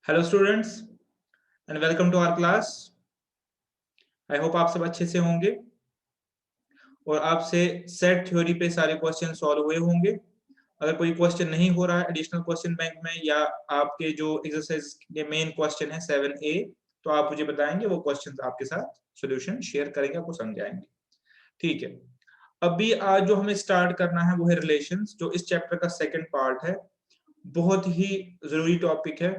Hello students and welcome to our class. I hope आप सब अच्छे से होंगे और आपसे सेट थ्योरी पे सारे क्वेश्चन सॉल्व हुए होंगे। अगर कोई क्वेश्चन नहीं हो रहा है एडिशनल क्वेश्चन बैंक में या आपके जो एक्सरसाइज के मेन क्वेश्चन है 7A, तो आप मुझे बताएंगे, वो क्वेश्चन आपके साथ सोल्यूशन शेयर करेंगे, आपको समझाएंगे। ठीक है, अभी आज जो हमें स्टार्ट करना है वो है रिलेशंस, जो इस चैप्टर का सेकंड पार्ट है। बहुत ही जरूरी टॉपिक है।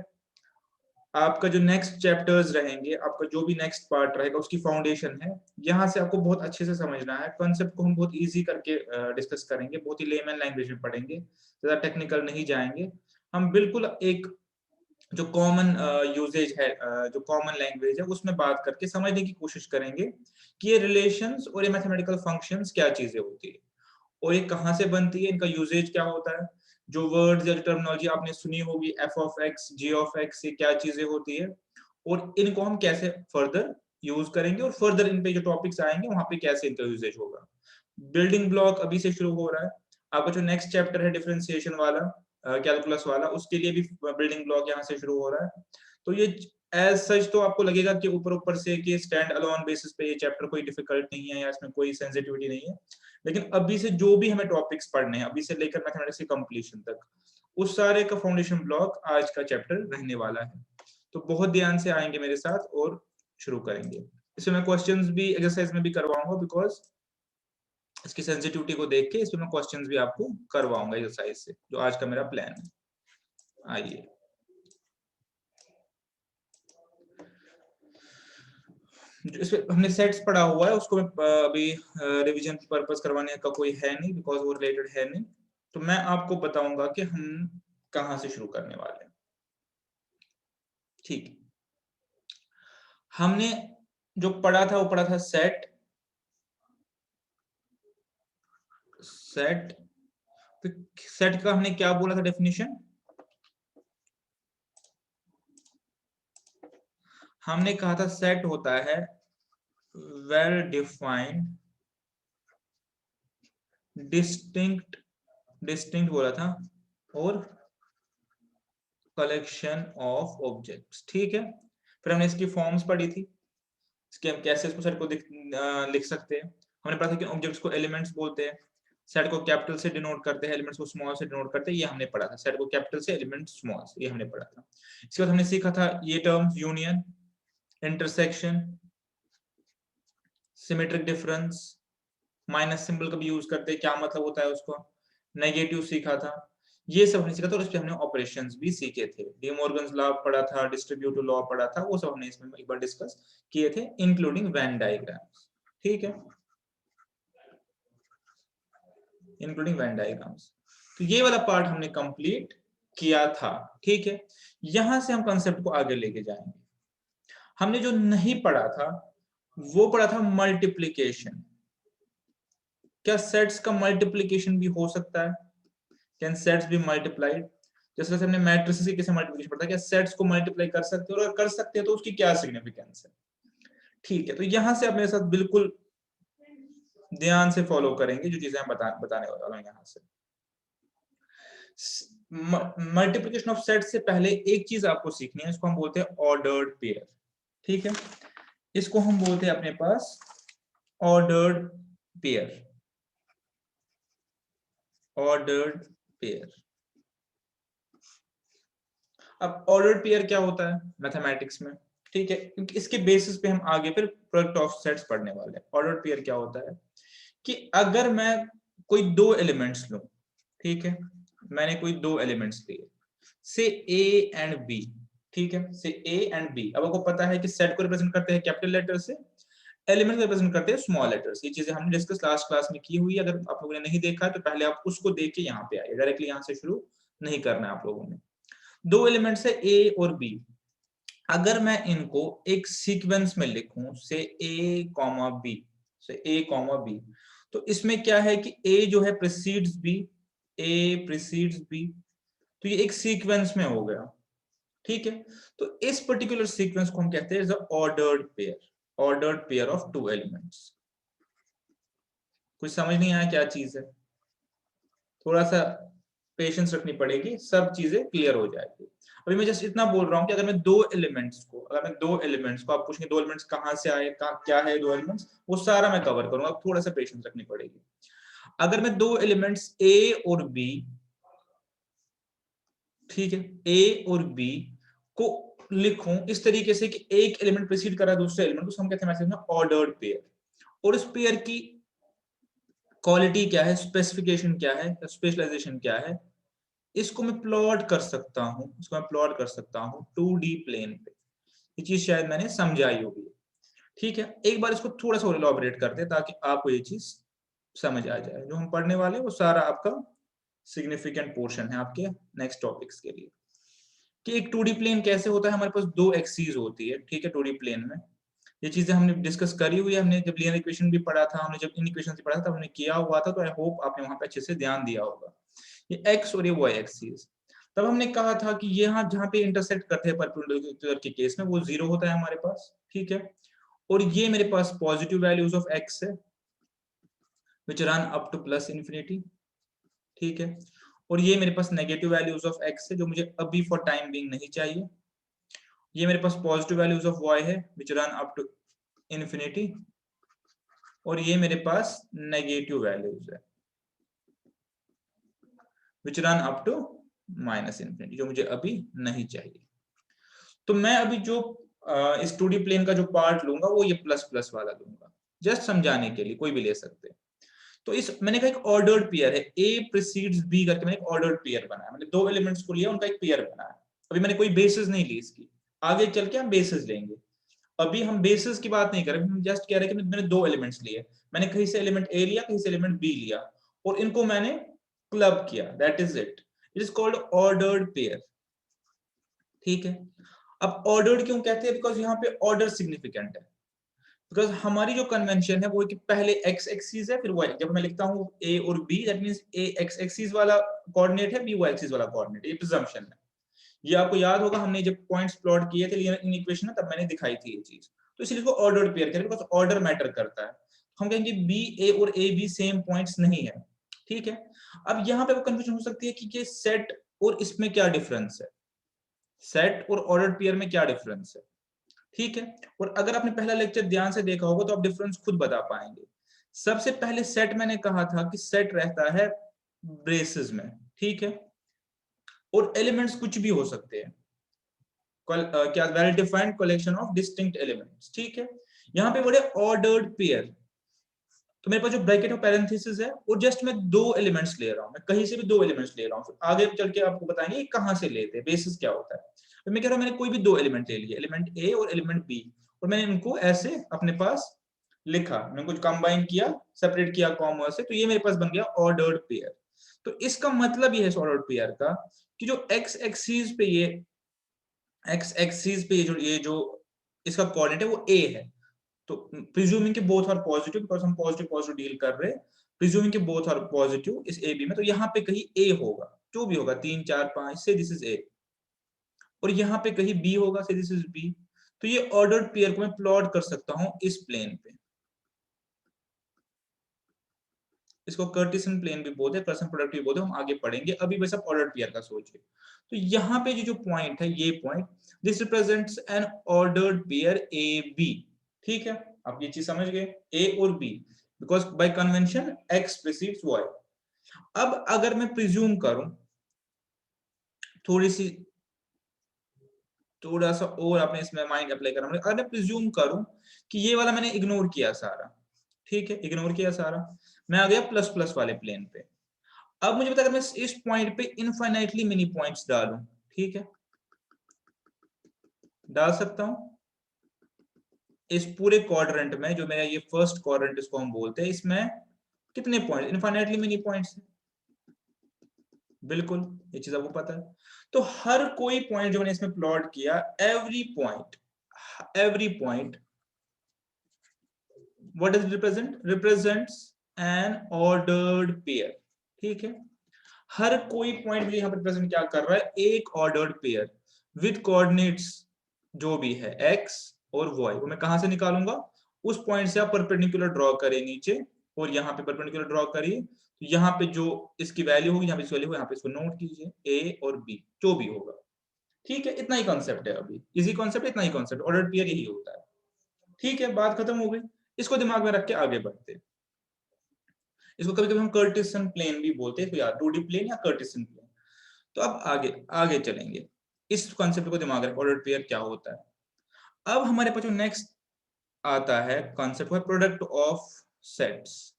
आपका जो नेक्स्ट चैप्टर्स रहेंगे, आपका जो भी नेक्स्ट पार्ट रहेगा उसकी फाउंडेशन है। यहाँ से आपको बहुत अच्छे से समझना है। कॉन्सेप्ट को हम बहुत इजी करके डिस्कस करेंगे, बहुत ही लेमन लैंग्वेज में पढ़ेंगे, ज्यादा टेक्निकल नहीं जाएंगे। हम बिल्कुल एक जो कॉमन यूजेज है, जो कॉमन लैंग्वेज है, उसमें बात करके समझने की कोशिश करेंगे कि ये रिलेशंस और ये मैथमेटिकल फंक्शंस क्या चीजें होती है और ये कहाँ से बनती है, इनका यूजेज क्या होता है। जो वर्ड्स या टर्मिनोलॉजी आपने सुनी होगी, F of X, G of X, ये क्या चीजें होती है और इनको हम कैसे फर्दर यूज करेंगे और फर्दर इन पे जो टॉपिक्स आएंगे वहां पे कैसे इनका यूजेज होगा। बिल्डिंग ब्लॉक अभी से शुरू हो रहा है। आपका जो नेक्स्ट चैप्टर है डिफरेंशिएशन वाला, कैलकुलस वाला, उसके लिए भी बिल्डिंग ब्लॉक यहाँ से शुरू हो रहा है। तो ये एज सच तो आपको लगेगा कि ऊपर ऊपर से कि स्टैंड अलोन बेसिस पे ये चैप्टर कोई डिफिकल्ट नहीं है या इसमें कोई सेंसिटिविटी नहीं है, लेकिन अभी से जो भी हमें टॉपिक्स पढ़ने हैं, अभी से लेकर मैथमेटिक्स की कंप्लीशन तक, उस सारे का फाउंडेशन ब्लॉक आज का चैप्टर रहने वाला है। तो बहुत ध्यान से आएंगे मेरे साथ और शुरू करेंगे। इसमें मैं क्वेश्चंस भी एक्सरसाइज में भी करवाऊंगा, बिकॉज इसकी सेंसिटिविटी को देख के इसमें मैं क्वेश्चंस भी आपको करवाऊंगा एक्सरसाइज से, जो आज का मेरा प्लान है। आइए, जो इसमें हमने सेट्स पढ़ा हुआ है उसको मैं अभी रिवीजन पर्पस करवाने का कोई है नहीं, बिकॉज वो रिलेटेड है नहीं। तो मैं आपको बताऊंगा कि हम कहां से शुरू करने वाले हैं। ठीक, हमने जो पढ़ा था वो पढ़ा था सेट। सेट, तो सेट का हमने क्या बोला था डेफिनेशन? हमने कहा था सेट होता है वेल डिफाइंड डिस्टिंक्ट, डिस्टिंक्ट बोला था, और कलेक्शन ऑफ ऑब्जेक्ट्स। ठीक है, फिर हमने इसकी फॉर्म्स पढ़ी थी, इसके हम कैसे इसको सेट को लिख सकते हैं। हमने पढ़ा था कि ऑब्जेक्ट्स को एलिमेंट्स बोलते हैं, सेट को कैपिटल से डिनोट करते हैं, एलिमेंट्स को स्मॉल से डिनोट करते हैं, ये हमने पढ़ा था। सेट को कैपिटल से, एलिमेंट स्मॉल से, ये हमने पढ़ा था। इसके बाद हमने सीखा था ये terms, union, intersection, symmetric difference, minus symbol का भी यूज करते हैं, क्या मतलब होता है उसको, नेगेटिव सीखा था, ये सब हमने सीखा था। और इस पे हमने ऑपरेशंस भी सीखे थे, डी मॉर्गन्स लॉ पढ़ा था, डिस्ट्रीब्यूटिव लॉ पढ़ा था, वो सब हमने इसमें एक बार डिस्कस किए थे, इंक्लूडिंग वेन डायग्राम्स। ठीक है, इंक्लूडिंग वेन डायग्राम्स। तो ये वाला पार्ट हमने कंप्लीट किया था। ठीक है, यहां से हम कंसेप्ट को आगे लेके जाएंगे। हमने जो नहीं पढ़ा था वो पढ़ा था मल्टीप्लीकेशन। क्या सेट्स का मल्टीप्लीकेशन भी हो सकता है? Can sets be multiplied? जैसे हमने मैट्रिसेस की कैसे मल्टीप्लिकेशन पढ़ा था, क्या सेट्स को मल्टीप्लाई कर सकते हैं, और अगर कर सकते हैं तो उसकी क्या सिग्निफिकेंस है? ठीक है, तो यहां से आप मेरे साथ बिल्कुल ध्यान से फॉलो करेंगे जो चीजें हम बताने वाला हूं। यहां से मल्टीप्लिकेशन ऑफ सेट से पहले एक चीज आपको सीखनी है, इसको हम बोलते हैं ऑर्डर्ड पेयर। ठीक है, इसको हम बोलते हैं अपने पास ऑर्डर्ड पेयर। Ordered pair. अब ऑर्डर्ड पेयर क्या होता है मैथमेटिक्स में? ठीक है, क्योंकि इसके बेसिस पे हम आगे फिर प्रोडक्ट ऑफ सेट्स पढ़ने वाले हैं। ऑर्डर्ड पेयर क्या होता है कि अगर मैं कोई दो एलिमेंट्स लूं, ठीक है, मैंने कोई दो एलिमेंट्स लिए, से ए एंड बी। ठीक है, से ए एंड बी। अब आपको पता है कि सेट को रिप्रेजेंट करते हैं कैपिटल लेटर से, एलिमेंट को रिप्रेजेंट करते हैं स्मॉल लेटर्स। ये चीजें हमने डिस्कस लास्ट क्लास में की हुई है। अगर आप लोगों ने नहीं देखा है तो पहले आप उसको देख के यहाँ पे आइए, डायरेक्टली यहाँ से शुरू नहीं करना है आप लोगों ने। दो एलिमेंट्स है ए और बी। अगर मैं इनको एक सीक्वेंस में लिखूं, से ए कॉमा बी, से ए कॉमा बी, तो इसमें क्या है कि ए जो है प्रीसीड्स बी, ए प्रीसीड्स बी, तो ये एक सीक्वेंस में हो गया। ठीक है, तो इस पर्टिकुलर सीक्वेंस को हम कहते हैं ordered pair, ordered pair of two elements. कुछ समझ नहीं आया क्या चीज है? थोड़ा सा पेशेंस रखनी पड़ेगी, सब चीजें क्लियर हो जाएगी। अभी मैं जस्ट इतना बोल रहा हूँ कि अगर मैं दो एलिमेंट्स को आप पूछेंगे दो एलिमेंट्स कहाँ से आए, क्या है दो एलिमेंट्स, वो सारा मैं कवर करूंगा, अब थोड़ा सा पेशेंस रखनी पड़ेगी। अगर मैं दो एलिमेंट्स ए और बी, ठीक है, ए और बी को लिखूं इस तरीके से कि एक एलिमेंट प्रीसीड कर रहा है दूसरे एलिमेंट को, हम कहते हैं मैसेज में ऑर्डर्ड पेयर। और इस पेयर की क्वालिटी क्या है, स्पेसिफिकेशन क्या है, स्पेशलाइजेशन क्या है, इसको मैं प्लॉट कर सकता हूं, 2D प्लेन पे। ये चीज शायद मैंने समझाई होगी, ठीक है। एक बार इसको थोड़ा सा और इलॉबरेट करते हैं ताकि आपको ये चीज समझ आ जाए। जो हम पढ़ने वाले हैं वो सारा आपका सिग्निफिकेंट पोर्शन है आपके नेक्स्ट टॉपिक्स के लिए, कि एक 2D प्लेन कैसे होता है। हमारे पास दो एक्सीज होती है, ठीक है, 2D प्लेन में। ये चीजें हमने डिस्कस करी हुई है, हमने जब लीनियर इक्वेशन भी पढ़ा था, हमने जब इन इक्वेशन भी पढ़ा था, हमने किया हुआ था, तो आई होप आपने वहां पे अच्छे से ध्यान दिया होगा। ये एक्स और ये वाई एक्सीज, तब हमने कहा था कि यहाँ जहाँ पे इंटरसेक्ट करते हैं परपेंडिकुलर के केस में वो 0 होता है हमारे पास, ठीक है। और ये मेरे पास पॉजिटिव वैल्यूज ऑफ एक्स है which run up two plus infinity, ठीक है। और ये मेरे पास नेगेटिव वैल्यूज ऑफ एक्स है जो मुझे अभी फॉर टाइम बीइंग नहीं चाहिए। ये मेरे पास पॉजिटिव वैल्यूज ऑफ वाई है which run up to infinity. और ये मेरे पास नेगेटिव वैल्यूज है which run up to minus infinity, जो मुझे अभी नहीं चाहिए। तो मैं अभी जो इस 2D प्लेन का जो पार्ट लूंगा वो ये प्लस प्लस वाला लूंगा, जस्ट समझाने के लिए, कोई भी ले सकते हैं। तो इस मैंने कहा एक ऑर्डर्ड पेयर है, ए प्रीसीड्स बी करके मैंने एक ऑर्डर्ड पेयर बनाया। मैंने दो एलिमेंट्स को लिया, उनका एक पेयर बनाया। अभी मैंने कोई बेसिस नहीं ली इसकी, आगे चल के हम बेसिस लेंगे। अभी हम बेसिस की बात नहीं कर रहे, हम जस्ट कह रहे हैं कि मैंने दो एलिमेंट्स लिए, मैंने कहीं से एलिमेंट ए लिया, कहीं से एलिमेंट बी लिया, और इनको मैंने क्लब किया, that is it is called ordered pair, ठीक है। अब ऑर्डर्ड क्यों कहते हैं, बिकॉज यहाँ पे ऑर्डर सिग्निफिकेंट है। बिकॉज हमारी जो कन्वेंशन है वो है कि पहले एक्स एक्सिस है, फिर वाई। जब मैं लिखता हूँ ए और B, that means A X axis वाला कोऑर्डिनेट है, बी वाई एक्सिस वाला कोऑर्डिनेट, ये प्रिजम्पशन है। ये आपको याद होगा, हमने जब पॉइंट्स प्लॉट किए थे इन इक्वेशन में, तब मैंने दिखाई थी ये चीज। तो इसलिए इसको ऑर्डर्ड पेयर कहते हैं, बिकॉज ऑर्डर मैटर करता है। हम कहेंगे बी ए और ए बी सेम पॉइंट्स नहीं है, ठीक है। अब यहाँ पे वो कंफ्यूजन हो सकती है कि ये सेट और इसमें क्या डिफरेंस है, सेट और ऑर्डर्ड पेयर में क्या डिफरेंस है, ठीक है। और अगर आपने पहला लेक्चर ध्यान से देखा होगा तो आप डिफरेंस खुद बता पाएंगे। सबसे पहले सेट मैंने कहा था कि सेट रहता है ब्रेसेस में, ठीक है। और एलिमेंट्स कुछ भी हो सकते हैं, क्या well defined collection of distinct elements, ठीक है। यहाँ पे बोले ऑर्डर्ड पेयर, तो मेरे पास जो ब्रैकेट ऑफ पैरेंथेसिस है वो जस्ट मैं दो एलिमेंट्स ले रहा हूँ, मैं कहीं से भी दो एलिमेंट्स ले रहा हूँ, आगे चल के आपको बताएंगे कहां से लेते हैं, बेसिस क्या होता है। तो मैं कह रहा हूँ मैंने कोई भी दो एलिमेंट ले लिए, एलिमेंट ए और एलिमेंट बी, और मैंने इनको ऐसे अपने पास लिखा, मैंने कुछ कंबाइन किया, सेपरेट किया कॉमा से, तो ये मेरे पास बन गया ऑर्डर्ड पेयर। तो इसका मतलब ये है ऑर्डर्ड पेयर का कि जो एक्स एक्सिस पे ये जो इसका कोऑर्डिनेट है वो ए है। तो प्रिज्यूमिंग के बोथ आर पॉजिटिव, बिकॉज हम पॉजिटिव पॉजिटिव डील कर रहे हैं, प्रिज्यूमिंग के बोथ आर पॉजिटिव इस ए बी में, तो यहाँ पे कहीं ए होगा, जो भी होगा 3 4 5 से दिस इज ए, और यहाँ पे कहीं बी होगा से दिस इज बी। तो ये ऑर्डर्ड पेयर को मैं प्लॉट कर सकता हूँ इस प्लेन पे, इसको कार्टेशियन प्लेन भी बोलते हैं, कर्सन प्रोडक्ट भी बोलते हैं, हम आगे पढ़ेंगे, अभी बस आप ऑर्डर्ड पेयर का सोचिए। तो यहाँ पे जो पॉइंट है, ये point, this represents an ordered pair A B, ठीक है। आप ये चीज समझ गए, ए और B, because by convention X precedes Y. अब अगर मैं प्रिज्यूम करूं, थोड़ा सा और आपने इसमें माइंड अप्लाई करना, अगर मैं प्रिज्यूम करूं कि ये वाला मैंने इग्नोर किया सारा, ठीक है, इग्नोर किया सारा, मैं आ गया प्लस प्लस वाले प्लेन पे। अब मुझे बता, अगर मैं इस पॉइंट पे इनफाइनाइटली मिनी पॉइंट्स डालूं, ठीक है, डाल सकता हूं इस पूरे क्वाड्रेंट में, जो मेरा ये फर्स्ट क्वाड्रेंट इसको हम बोलते हैं, इसमें कितने पॉइंट, इनफाइनाइटली मिनी पॉइंट्स, बिल्कुल, ये चीज आपको पता है। तो हर कोई पॉइंट जो मैंने इसमें प्लॉट किया, every point what does represents an ordered pair, ठीक है। हर कोई पॉइंट मुझे यहाँ पर रिप्रेजेंट क्या कर रहा है, एक ऑर्डर्ड पेयर विद कोऑर्डिनेट्स जो भी है x और y, वो मैं कहां से निकालूंगा, उस पॉइंट से आप परपेंडिकुलर ड्रॉ करें नीचे, और यहाँ पे परपेंडिकुलर ड्रॉ करिए, तो यहाँ पे जो इसकी वैल्यू होगी, यहाँ पे इसकी वैल्यू होगी, यहाँ पे इसको नोट कीजिए, ए और बी जो भी होगा। ठीक है, इतना ही कॉन्सेप्ट है, अभी इजी कॉन्सेप्ट, इतना ही कॉन्सेप्ट, ऑर्डर पेयर यही होता है। ठीक है, बात खत्म हो गई। इसको दिमाग में रख के आगे बढ़ते हैं। इसको कभी कभी हम कर्टिसन प्लेन भी बोलते हैं, तो यार 2D प्लेन या कर्टिसन प्लेन। तो अब आगे आगे चलेंगे, इस कॉन्सेप्ट को दिमाग रख, ऑर्डर पेयर क्या होता है। अब हमारे पास जो नेक्स्ट आता है कॉन्सेप्ट है प्रोडक्ट ऑफ सेट्स।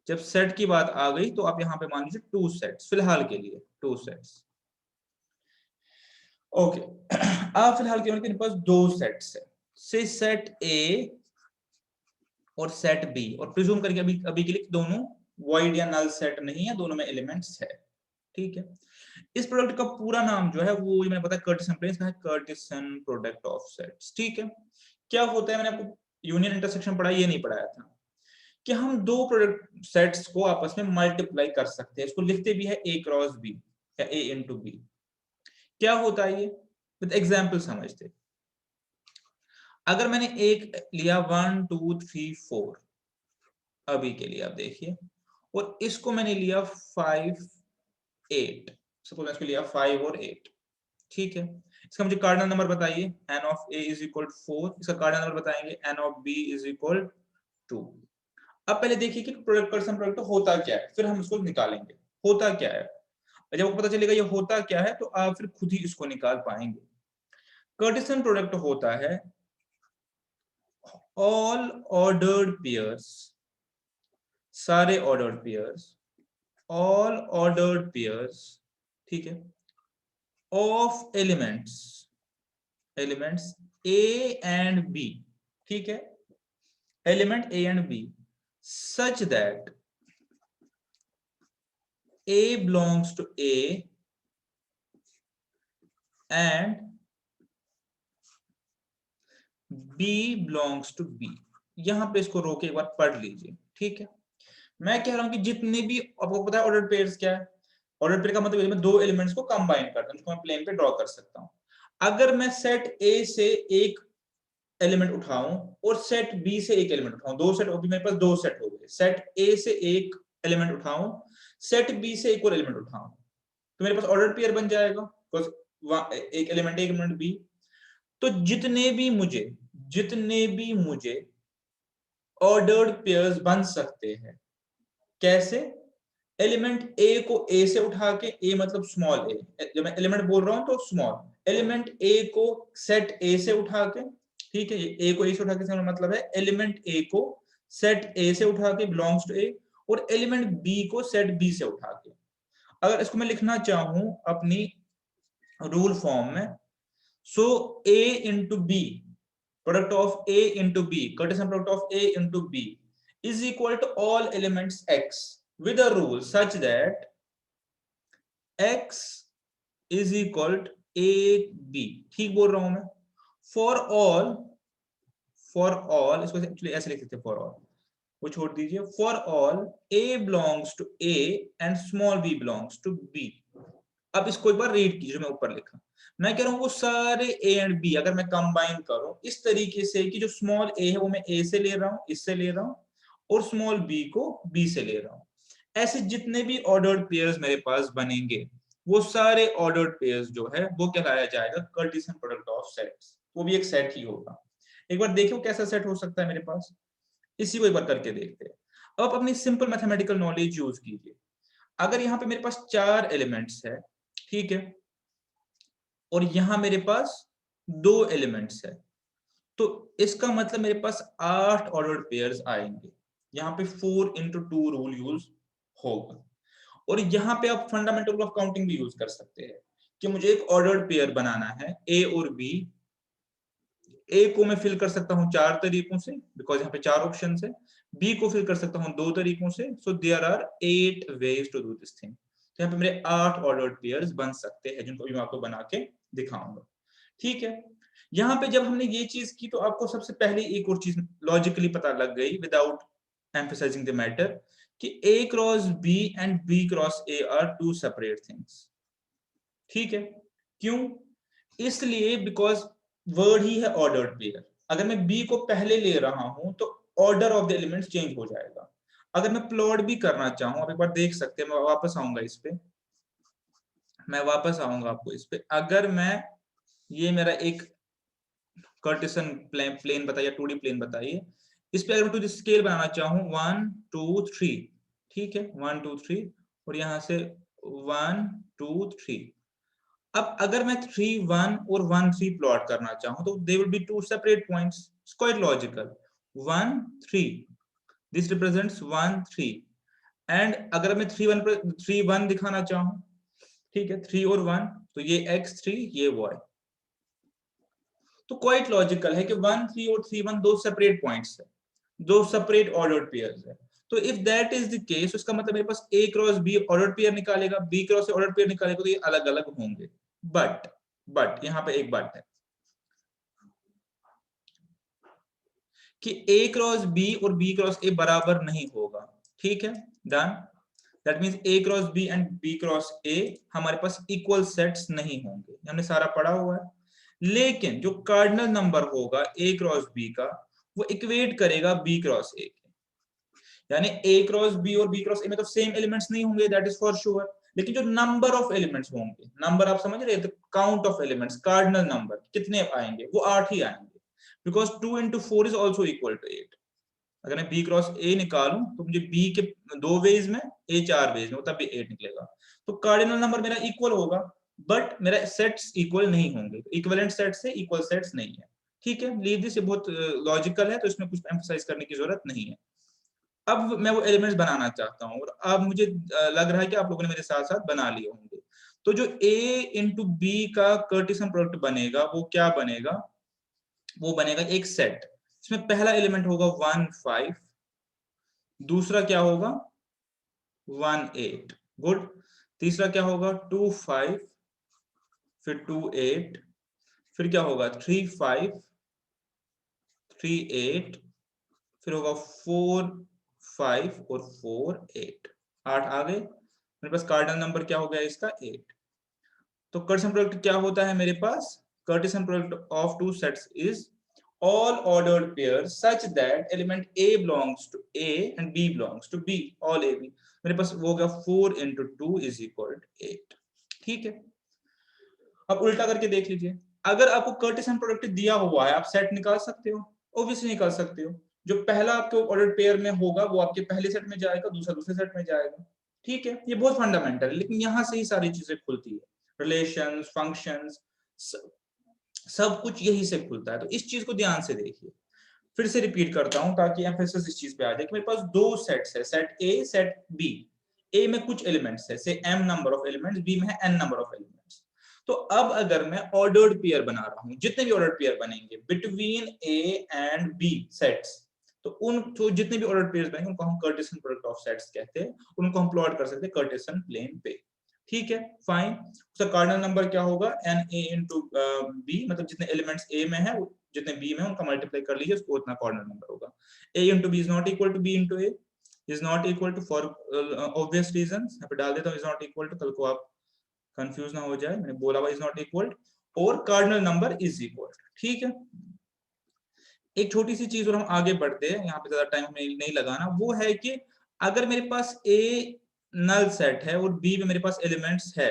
जब सेट की बात आ गई तो आप यहां पे मान लीजिए 2 सेट्स, फिलहाल के लिए 2 सेट्स। ओके, अब फिलहाल के लिए पास 2 सेट्स है, से सेट ए और सेट बी, और प्रिज्यूम करके अभी अभी के लिए दोनों वॉइड या नल सेट नहीं है, दोनों में एलिमेंट्स है। ठीक है, इस प्रोडक्ट का पूरा नाम जो है वो मैंने बताया कर्टिसन प्लेन का है, कर्टिसन प्रोडक्ट ऑफ सेट्स। ठीक है, क्या होता है, मैंने आपको यूनियन इंटरसेक्शन पढ़ा, ये नहीं पढ़ाया था कि हम दो प्रोडक्ट सेट्स को आपस में मल्टीप्लाई कर सकते हैं। इसको लिखते भी है ए क्रॉस बी या ए इनटू बी। क्या होता है ये, विद एग्जांपल समझते। अगर मैंने एक लिया 1 2 3 4, अभी के लिए आप देखिए, और इसको मैंने लिया 5 8, सपोज मैं इसको लिया 5 और 8। ठीक है, इसका मुझे कार्डिनल नंबर बताइए, n of a is equal 4, इसका कार्डिनल नंबर बताएंगे n of b is equal 2। अब पहले देखिए कि प्रोडक्ट कर्टिसन प्रोडक्ट होता क्या है, फिर हम इसको निकालेंगे होता क्या है। जब आपको पता चलेगा ये होता क्या है तो आप फिर खुद ही इसको निकाल पाएंगे। कर्टिसन प्रोडक्ट होता है ऑल ऑर्डर्ड पेयर्स, सारे ordered pairs, all ordered pairs, ठीक है, of elements, elements A and B. ठीक है, element A and B such that A belongs to A and B belongs to B। यहां पे इसको रोके एक बार पढ़ लीजिए। ठीक है, मैं कह रहा हूं कि जितने भी, आपको पता है ऑर्डर पेयर्स क्या है, ऑर्डर पेयर का मतलब मैं दो एलिमेंट्स को कंबाइन करता हूं, जिसको मैं प्लेन पे ड्रॉ कर सकता हूं। अगर मैं सेट ए से एक एलिमेंट उठाऊं और सेट बी से एक एलिमेंट उठाऊं, दो सेट, अभी मेरे पास दो सेट हो गए, सेट ए से एक एलिमेंट उठाऊं, सेट बी से एक और एलिमेंट उठाऊं, तो मेरे पास ऑर्डर पेयर बन जाएगा, एक एलिमेंट एक एलिमेंट बी। तो जितने भी मुझे ऑर्डर्ड पेयर्स बन सकते हैं, कैसे, एलिमेंट ए को ए से उठा के, ए मतलब स्मॉल ए, जब मैं एलिमेंट बोल रहा हूं तो स्मॉल एलिमेंट ए को सेट ए से उठा के, ठीक है, ए को ए से उठा के मतलब है एलिमेंट ए को सेट ए से उठा के बिलोंग्स टू ए, और एलिमेंट बी को सेट बी से उठा के। अगर इसको मैं लिखना चाहूं अपनी रूल फॉर्म में, so a into b, product of a into b, Cartesian product of a into b is equal to all elements x with a rule such that x is equal to a b। ठीक बोल रहा हूं मैं, for all इसको actually ऐसे लिख सकते हैं, for all वो छोड़ दीजिए, for all a belongs to a and small b belongs to b। अब इसको एक बार रीड कीजिए, जो मैं ऊपर लिखा, मैं कह रहा हूं वो सारे ए एंड बी अगर मैं कंबाइन करूं इस तरीके से कि जो स्मॉल ए है वो मैं ए से ले रहा हूं, इससे ले रहा हूं, और स्मॉल बी को बी से ले रहा हूं, ऐसे जितने भी ऑर्डर्ड पेयर्स मेरे पास बनेंगे वो सारे ऑर्डर्ड पेयर्स जो है वो कहलाया जाएगा कर्टिसन प्रोडक्ट ऑफ सेट्स। वो भी एक सेट ही होगा। एक बार देखो कैसा सेट हो सकता है मेरे पास, इसी को एक बार करके देखते हैं। अब अपनी सिंपल मैथमेटिकल नॉलेज यूज कीजिए। अगर यहाँ पे मेरे पास 4 एलिमेंट्स है, ठीक है, और यहां मेरे पास 2 एलिमेंट्स है, तो इसका मतलब मेरे पास 8 ऑर्डर्ड पेयर्स आएंगे। यहाँ पे 4 into 2 रूल यूज होगा। और यहाँ पे आप फंडामेंटल ऑफ काउंटिंग भी यूज कर सकते हैं कि मुझे एक ऑर्डर्ड पेयर बनाना है ए और बी। ए को मैं फिल कर सकता हूं 4 तरीकों से, बिकॉज यहाँ पे 4 ऑप्शन है। बी को फिल कर सकता हूं 2 तरीकों से, so there are 8 ways to do this thing. तो यहाँ पे मेरे 8 ऑर्डर्ड पेयर्स बन सकते हैं, जिनको मैं आपको बना के दिखाऊंगा। ठीक है, यहाँ पे जब हमने ये चीज की तो आपको सबसे पहले एक और चीज लॉजिकली पता लग गई विदाउट एम्फसाइजिंग द मैटर, कि A cross B and B cross A are 2 separate things. ठीक है, क्यों, इसलिए बिकॉज वर्ड ही है ऑर्डर्ड पेयर। अगर मैं बी को पहले ले रहा हूं तो order of the elements change हो जाएगा। अगर मैं प्लॉट भी करना चाहूँ, आप एक बार देख सकते हैं, मैं वापस आऊंगा इस पे, मैं वापस आऊंगा आपको इस पे। अगर मैं, ये मेरा एक कार्टेशियन प्लेन बताइए, 2D प्लेन बताइए, इस पे अगर मैं स्केल बनाना चाहूँ 1 2 3, ठीक है 1 2 3, और यहाँ से 1 2 3। अब अगर मैं 3 1 और 1 3 प्लॉट करना चाहूँ तो they will be two separate points, it's quite logical. 1 3, this represents 1 3, and अगर मैं 3 1 पर 3 1 दिखाना चाहूँ, ठीक है 3 और 1, तो ये x3 ये y। तो क्वाइट लॉजिकल है कि 1 3 और 3 1 दो सेपरेट पॉइंट्स है, दो सेपरेट ऑर्डर्ड पेयर्स है। तो if that is the case, उसका मतलब मेरे पास a cross b ordered pair निकालेगा, b क्रॉस ऑर्डर्ड पेयर निकालेगा, तो ये अलग अलग होंगे। बट यहाँ पे एक बात है कि a क्रॉस b और b क्रॉस a बराबर नहीं होगा, ठीक है done. That means a cross b and b cross a हमारे पास इक्वल सेट्स नहीं होंगे, हमने सारा पढ़ा हुआ है। लेकिन जो कार्डिनल नंबर होगा a क्रॉस b का, वो इक्वेट करेगा b क्रॉस a के, यानी a क्रॉस b और b क्रॉस a में तो सेम एलिमेंट्स नहीं होंगे, दैट इज फॉर श्योर, लेकिन जो नंबर ऑफ एलिमेंट्स होंगे, नंबर आप समझ रहे हैं, count of elements, cardinal number कितने आएंगे, वो 8 ही आएंगे, because 2 into 4 is also equal to 8। अगर मैं b क्रॉस a निकालूं तो मुझे b के 2 वेज में, a 4 वेज में, तब भी 8 निकलेगा। तो कार्डिनल नंबर मेरा इक्वल होगा, बट मेरा सेट्स इक्वल नहीं होंगे, इक्विवेलेंट सेट से इक्वल सेट्स नहीं है, ठीक है। लीव दिस, ये बहुत लॉजिकल है, तो इसमें कुछ एम्फसाइज करने की जरूरत नहीं है। अब मैं वो एलिमेंट्स बनाना चाहता हूँ, और अब मुझे लग रहा है कि आप लोगों ने मेरे साथ साथ बना लिए होंगे। तो जो a इंटू बी का कार्टेशियन प्रोडक्ट बनेगा, वो क्या बनेगा, वो बनेगा एक सेट। इसमें पहला एलिमेंट होगा 1 5, दूसरा क्या होगा 1 8, गुड। तीसरा क्या होगा 2 5, फिर 2 8, फिर क्या होगा 3 5 3 8, फिर होगा 4 5 और 4 8, 8 आ गए मेरे पास। कार्डिनल नंबर क्या हो गया इसका 8। तो कार्टेशियन प्रोडक्ट क्या होता है मेरे पास, Cartesian product of two sets is all ordered pairs such that element a belongs to a and b belongs to b, all ab। मेरे पास वो हो गया 4 into 2 is equal to 8, ठीक है। अब उल्टा करके देख लीजिए, अगर आपको कार्टेशियन प्रोडक्ट दिया हुआ है, आप सेट निकाल सकते हो, ऑब्वियसली निकाल सकते हो। जो पहला आपके ऑर्डर्ड पेयर में होगा वो आपके पहले सेट में जाएगा, दूसरा दूसरे सेट में जाएगा, ठीक है। ये बहुत फंडामेंटल है, लेकिन यहां से ही सारी चीजें खुलती है, रिलेशंस, फंक्शंस, सब कुछ यही से खुलता है। तो इस चीज को ध्यान से देखिए, फिर से रिपीट करता हूं ताकि एम्फेसिस इस चीज पे आ जाए कि मेरे पास दो सेट्स है, set A set B. A में कुछ एलिमेंट्स है, से m number of elements, B में है n नंबर ऑफ एलिमेंट्स। तो अब अगर मैं ऑर्डर्ड पेयर बना रहा हूं, जितने भी ऑर्डर्ड पेयर बनेंगे between A and B sets, तो उन तो जितने भी ऑर्डर्ड पेयर्स बनेंगे उनको हम कार्टेशियन प्रोडक्ट ऑफ सेट्स कहते हैं, उनको हम प्लॉट कर सकते हैं कार्टेशियन प्लेन पे, ठीक है फाइन। उसका कार्डिनल नंबर क्या होगा एन ए इंटू बी, मतलब जितने एलिमेंट्स ए में है जितने बी में उनका मल्टीप्लाई कर लीजिए, उसको उतना कार्डिनल नंबर होगा। a into B is not equal to b into a, is not equal to, for obvious reasons यहाँ पे डाल देता हूँ, इज नॉट इक्वल टू, कल को आप कंफ्यूज ना हो जाए, मैंने बोला हुआ इज नॉट इक्वल, और कार्डिनल नंबर इज इक्वल, ठीक है। एक छोटी सी चीज और हम आगे बढ़ते हैं, यहाँ पे ज्यादा टाइम हमें नहीं लगाना, वो है कि अगर मेरे पास a नल सेट है और b में मेरे पास एलिमेंट्स है,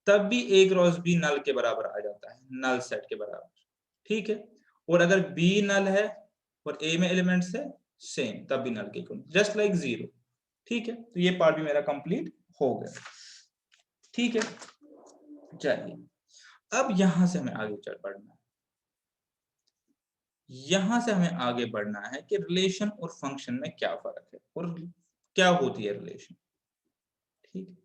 तब भी a क्रॉस b नल के बराबर आ जाता है, नल सेट के बराबर, ठीक है। और अगर b नल है और a में एलिमेंट्स है सेम, तब भी नल के इक्वल, जस्ट लाइक 0, ठीक है। तो ये पार्ट भी मेरा कंप्लीट हो गया, ठीक है। चलिए अब यहां से हमें आगे चल बढ़ना है, यहां से हमें आगे बढ़ना है कि रिलेशन और फंक्शन में क्या फर्क है और क्या होती है रिलेशन, ठीक है।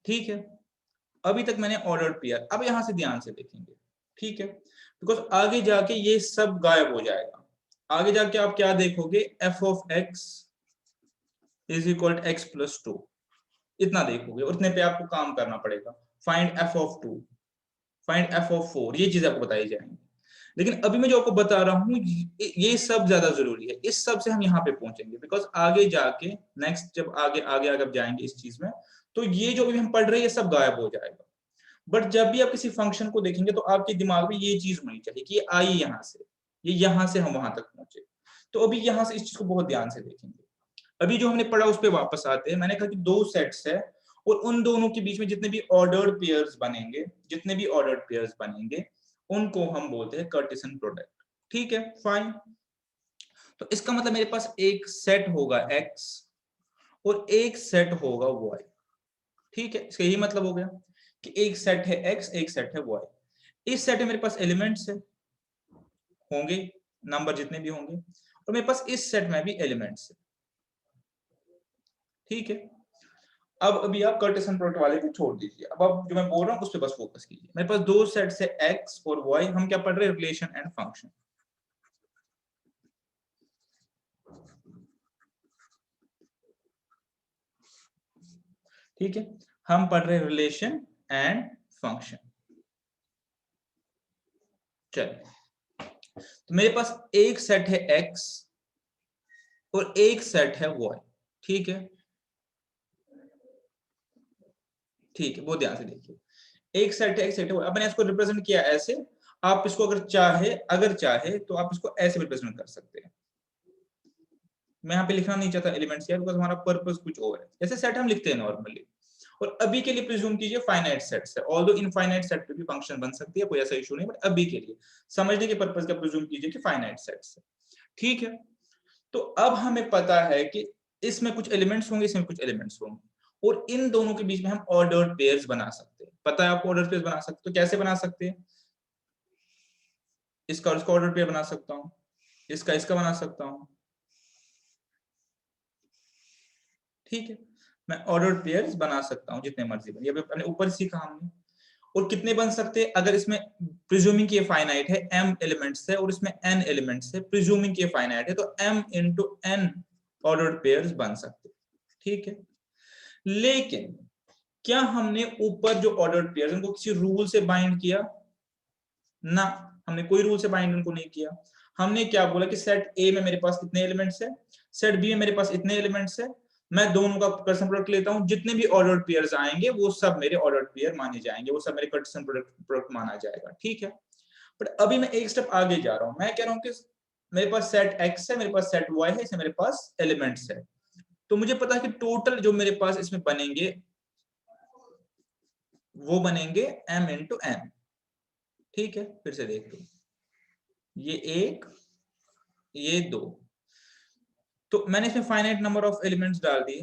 ठीक है, अभी तक मैंने ऑर्डर्ड पेयर, अब यहां से ध्यान से देखेंगे, ठीक है, बिकॉज आगे जाके ये सब गायब हो जाएगा। आगे जाके आप क्या देखोगे, F of X is equal to X plus 2, इतना देखोगे, उतने पे आपको काम करना पड़ेगा। Find F of 2, find F of 4, ये चीज आपको बताई जाएंगी। लेकिन अभी मैं जो आपको बता रहा हूँ ये सब ज्यादा जरूरी है, इस सब से हम यहाँ पे पहुंचेंगे, बिकॉज आगे जाके नेक्स्ट जब आगे आगे आगे जाएंगे इस चीज में, तो ये जो भी हम पढ़ रहे हैं ये सब गायब हो जाएगा। बट जब भी आप किसी फंक्शन को देखेंगे तो आपके दिमाग में ये चीज होनी चाहिए कि ये आई यहाँ से, ये यहां से हम वहां तक पहुंचे। तो अभी यहां से इस चीज को बहुत ध्यान से देखेंगे। अभी जो हमने पढ़ा उस पर वापस आते हैं। मैंने कहा कि दो सेट्स है और उन दोनों के बीच में जितने भी ऑर्डर्ड पेयर्स बनेंगे, जितने भी ऑर्डर्ड पेयर्स बनेंगे उनको हम बोलते हैं कार्टेशियन प्रोडक्ट। ठीक है, फाइन। तो इसका मतलब मेरे पास एक सेट होगा x और एक सेट होगा y। ठीक है, इसका यही मतलब हो गया कि एक सेट है x, एक सेट है y। इस सेट में मेरे पास एलिमेंट्स है, होंगे नंबर जितने भी होंगे, और मेरे पास इस सेट में भी एलिमेंट्स है। ठीक है, अब अभी आप कार्टेशियन प्रोडक्ट वाले को छोड़ दीजिए। अब आप जो मैं बोल रहा हूं उस पर बस फोकस कीजिए। मेरे पास दो सेट्स है x और y। हम क्या पढ़ रहे हैं? Relation and function. ठीक है, हम पढ़ रहे हैं रिलेशन एंड फंक्शन। चलिए, तो मेरे पास एक सेट है x और एक सेट है y। ठीक है, ठीक है, बहुत ध्यान से देखिए। एक सेट है, एक सेट है y। अब मैंने इसको रिप्रेजेंट किया ऐसे। आप इसको अगर चाहे तो आप इसको ऐसे रिप्रेजेंट कर सकते हैं। मैं यहाँ पे लिखना नहीं चाहता एलिमेंट्स यार, बिकॉज़ हमारा पर्पस कुछ और है। जैसे सेट हम लिखते हैं नॉर्मली। और अभी के लिए प्रिज्यूम कीजिए फाइनाइट सेट्स है। ऑल्दो इनफाइनाइट सेट पे भी फंक्शन बन सकती है, कोई ऐसा इशू नहीं, बट अभी के लिए समझने के पर्पस का प्रिज्यूम कीजिए कि फाइनाइट सेट्स है। ठीक है, तो अब हमें पता है कि इसमें कुछ एलिमेंट्स होंगे, इसमें कुछ एलिमेंट्स होंगे, और इन दोनों के बीच में हम ऑर्डर्ड पेयर्स बना सकते हैं। पता है आपको ऑर्डर्ड पेयर्स बना सकते, तो कैसे बना सकते हैं? इसका और इसका ऑर्डर्ड पेयर बना सकता हूं, इसका इसका बना सकता हूं। ठीक है, मैं ऑर्डर्ड पेयर्स बना सकता हूं जितने मर्जी बने। ये अपने ऊपर सीखा हमने। और कितने बन सकते हैं? अगर इसमें प्रिज्यूमिंग की फाइनाइट है, m एलिमेंट्स है और इसमें n एलिमेंट्स है, प्रिज्यूमिंग की फाइनाइट है, तो m into n ordered pairs बन सकते हैं। ठीक है, लेकिन क्या हमने ऊपर जो ऑर्डर्ड पेयर्स उनको किसी रूल से बाइंड किया? ना, हमने कोई रूल से बाइंड उनको नहीं किया। हमने क्या बोला कि सेट ए में मेरे पास इतने एलिमेंट्स है, सेट बी में मेरे पास इतने एलिमेंट्स है, मैं दोनों का कार्टेशियन प्रोडक्ट लेता हूं, जितने भी ऑर्डर्ड पेयर्स आएंगे वो सब मेरे ऑर्डर्ड पेयर माने जाएंगे, वो सब मेरे कार्टेशियन प्रोडक्ट माना जाएगा। ठीक है, बट अभी मैं एक स्टेप आगे जा रहा हूं। मैं कह रहा हूं कि मेरे पास सेट एक्स है, मेरे पास सेट वाई है, इसमें मेरे पास एलिमेंट्स है। तो मुझे पता है कि टोटल जो मेरे पास इसमें बनेंगे वो बनेंगे m into n। ठीक है, फिर से देख लो, ये एक, ये दो। तो मैंने इसमें फाइनाइट नंबर ऑफ एलिमेंट्स डाल दिए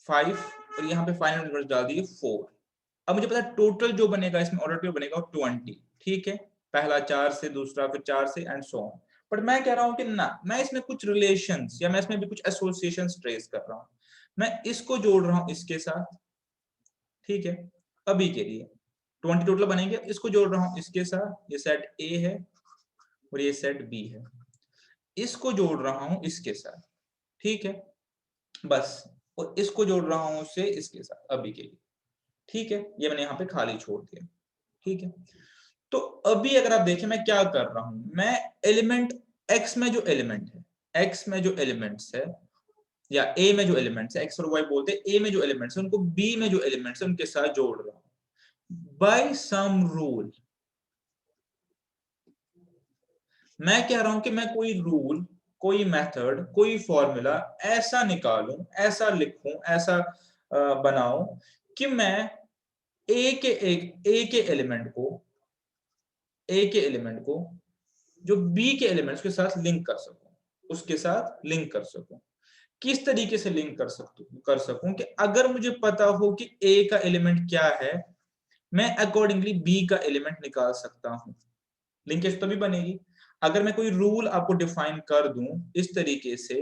5, और यहाँ पे फाइनाइट नंबर डाल दिए 4। अब मुझे पता है टोटल जो बनेगा इसमें ऑर्डर पे बनेगा 20। ठीक है, पहला 4 से, दूसरा फिर 4 से, एंड सो ऑन। बट मैं कह रहा हूं कि ना, मैं इसमें कुछ रिलेशंस या मैं इसमें भी कुछ एसोसिएशंस ट्रेस कर रहा हूं। मैं इसको जोड़ रहा हूं इसके साथ। ठीक है, अभी के लिए 20 टोटल बनेंगे, इसको जोड़ रहा हूं इसके साथ। ये सेट ए है और ये सेट बी है, इसको जोड़ रहा हूं इसके साथ। ठीक है, बस। और इसको जोड़ रहा हूं उससे इसके साथ अभी के लिए। ठीक है, ये मैंने यहाँ पे खाली छोड़ दिया। ठीक है, तो अभी अगर आप देखें मैं क्या कर रहा हूं, मैं एलिमेंट x में जो एलिमेंट है, x में जो एलिमेंट्स है, या a में जो एलिमेंट्स है, x और y बोलते हैं, a में जो एलिमेंट्स है उनको b में जो एलिमेंट्स है उनके साथ जोड़ रहा हूं बाय सम रूल। मैं कह रहा हूं कि मैं कोई रूल, कोई मेथड, कोई फॉर्मूला ऐसा निकालूं, ऐसा लिखूं, ऐसा बनाऊं कि मैं ए के एलिमेंट को, ए के एलिमेंट को जो बी के एलिमेंट्स के साथ लिंक कर सकूं, उसके साथ लिंक कर सकूं। किस तरीके से लिंक कर सकूं कि अगर मुझे पता हो कि ए का एलिमेंट क्या है, मैं अकॉर्डिंगली बी का एलिमेंट निकाल सकता हूं। लिंकेज तभी बनेगी अगर मैं कोई रूल आपको डिफाइन कर दूं इस तरीके से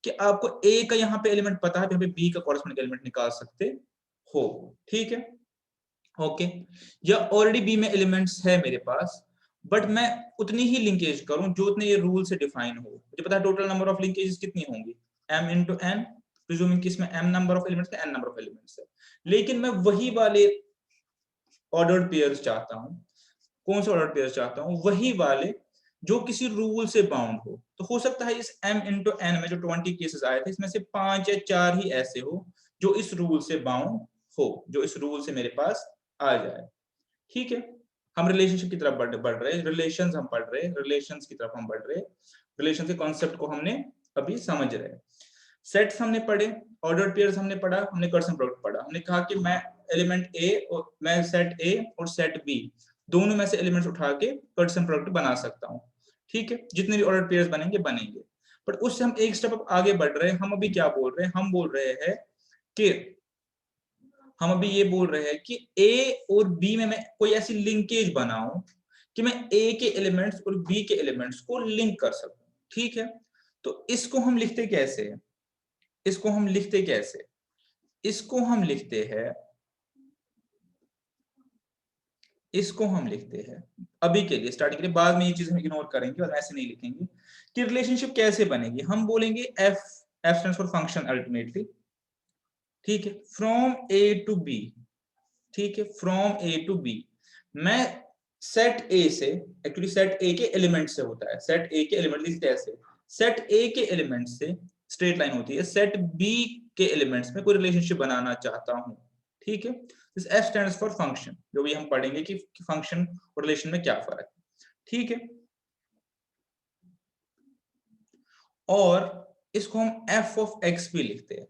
कि आपको ए का यहाँ पे एलिमेंट पता है, तो बी का कॉरेस्पॉन्डिंग एलिमेंट निकाल सकते हो। ठीक है, ओके, या ऑलरेडी बी में एलिमेंट्स है मेरे पास, बट मैं उतनी ही लिंकेज करूं जो उतने ये रूल से डिफाइन हो। मुझे पता है टोटल नंबर ऑफ लिंकेजेस कितनी होंगी, m into n, प्रिज्यूमिंग कि इसमें m नंबर ऑफ एलिमेंट्स है, n नंबर ऑफ एलिमेंट्स है। लेकिन मैं वही वाले ऑर्डर्ड पेयर्स चाहता हूं। कौन से ऑर्डर्ड पेयर्स चाहता हूं? वही वाले जो किसी रूल से बाउंड हो। तो हो सकता है इस m into n में जो 20 केसेस आए थे, इसमें से 5 या 4 ही ऐसे हो जो इस रूल से बाउंड हो, जो इस रूल से मेरे पास आ जाए। ठीक है, हम रिलेशनशिप की तरफ बढ़ रहे हैं, रिलेशंस हम पढ़ रहे हैं, रिलेशंस की तरफ हम बढ़ रहे हैं, रिलेशन के कॉन्सेप्ट को हमने अभी समझ रहे हैं। सेट्स हमने पढ़े, ऑर्डर्ड पेयर्स हमने पढ़ा, हमने कर्सन प्रोडक्ट पढ़ा। हमने कहा कि मैं एलिमेंट ए और मैं सेट ए और सेट बी दोनों में से एलिमेंट्स उठा के कर्सन प्रोडक्ट बना सकता हूँ, ठीक है। जितने भी ऑर्डर्ड पेयर्स बनेंगे बनेंगे, बट उससे हम एक स्टेप आगे बढ़ रहे हैं। हम अभी क्या बोल रहे हैं, हम बोल रहे हैं कि हम अभी ये बोल रहे हैं कि ए और बी में मैं कोई ऐसी लिंकेज बनाऊं कि मैं ए के एलिमेंट्स और बी के एलिमेंट्स को लिंक कर सकूं, ठीक है। तो इसको हम लिखते कैसे हैं, इसको हम लिखते कैसे, इसको हम लिखते हैं, इसको हम लिखते हैं अभी के लिए स्टार्टिंग के लिए, बाद में ये चीज हम इग्नोर करेंगे और ऐसे नहीं लिखेंगे कि रिलेशनशिप कैसे बनेगी। हम बोलेंगे F, F stands for function ultimately, ठीक है, फ्रॉम ए टू बी, ठीक है, फ्रॉम ए टू बी। मैं सेट ए से, एक्चुअली सेट ए के एलिमेंट से होता है, सेट ए के एलिमेंट लिखते हैं ऐसे, सेट ए के एलिमेंट से स्ट्रेट लाइन होती है, सेट बी के एलिमेंट्स में कोई रिलेशनशिप बनाना चाहता हूं, ठीक है। This F stands for function, जो भी हम पढ़ेंगे कि फंक्शन और रिलेशन में क्या फर्क है, ठीक है। और इसको हम एफ ऑफ एक्स भी लिखते हैं,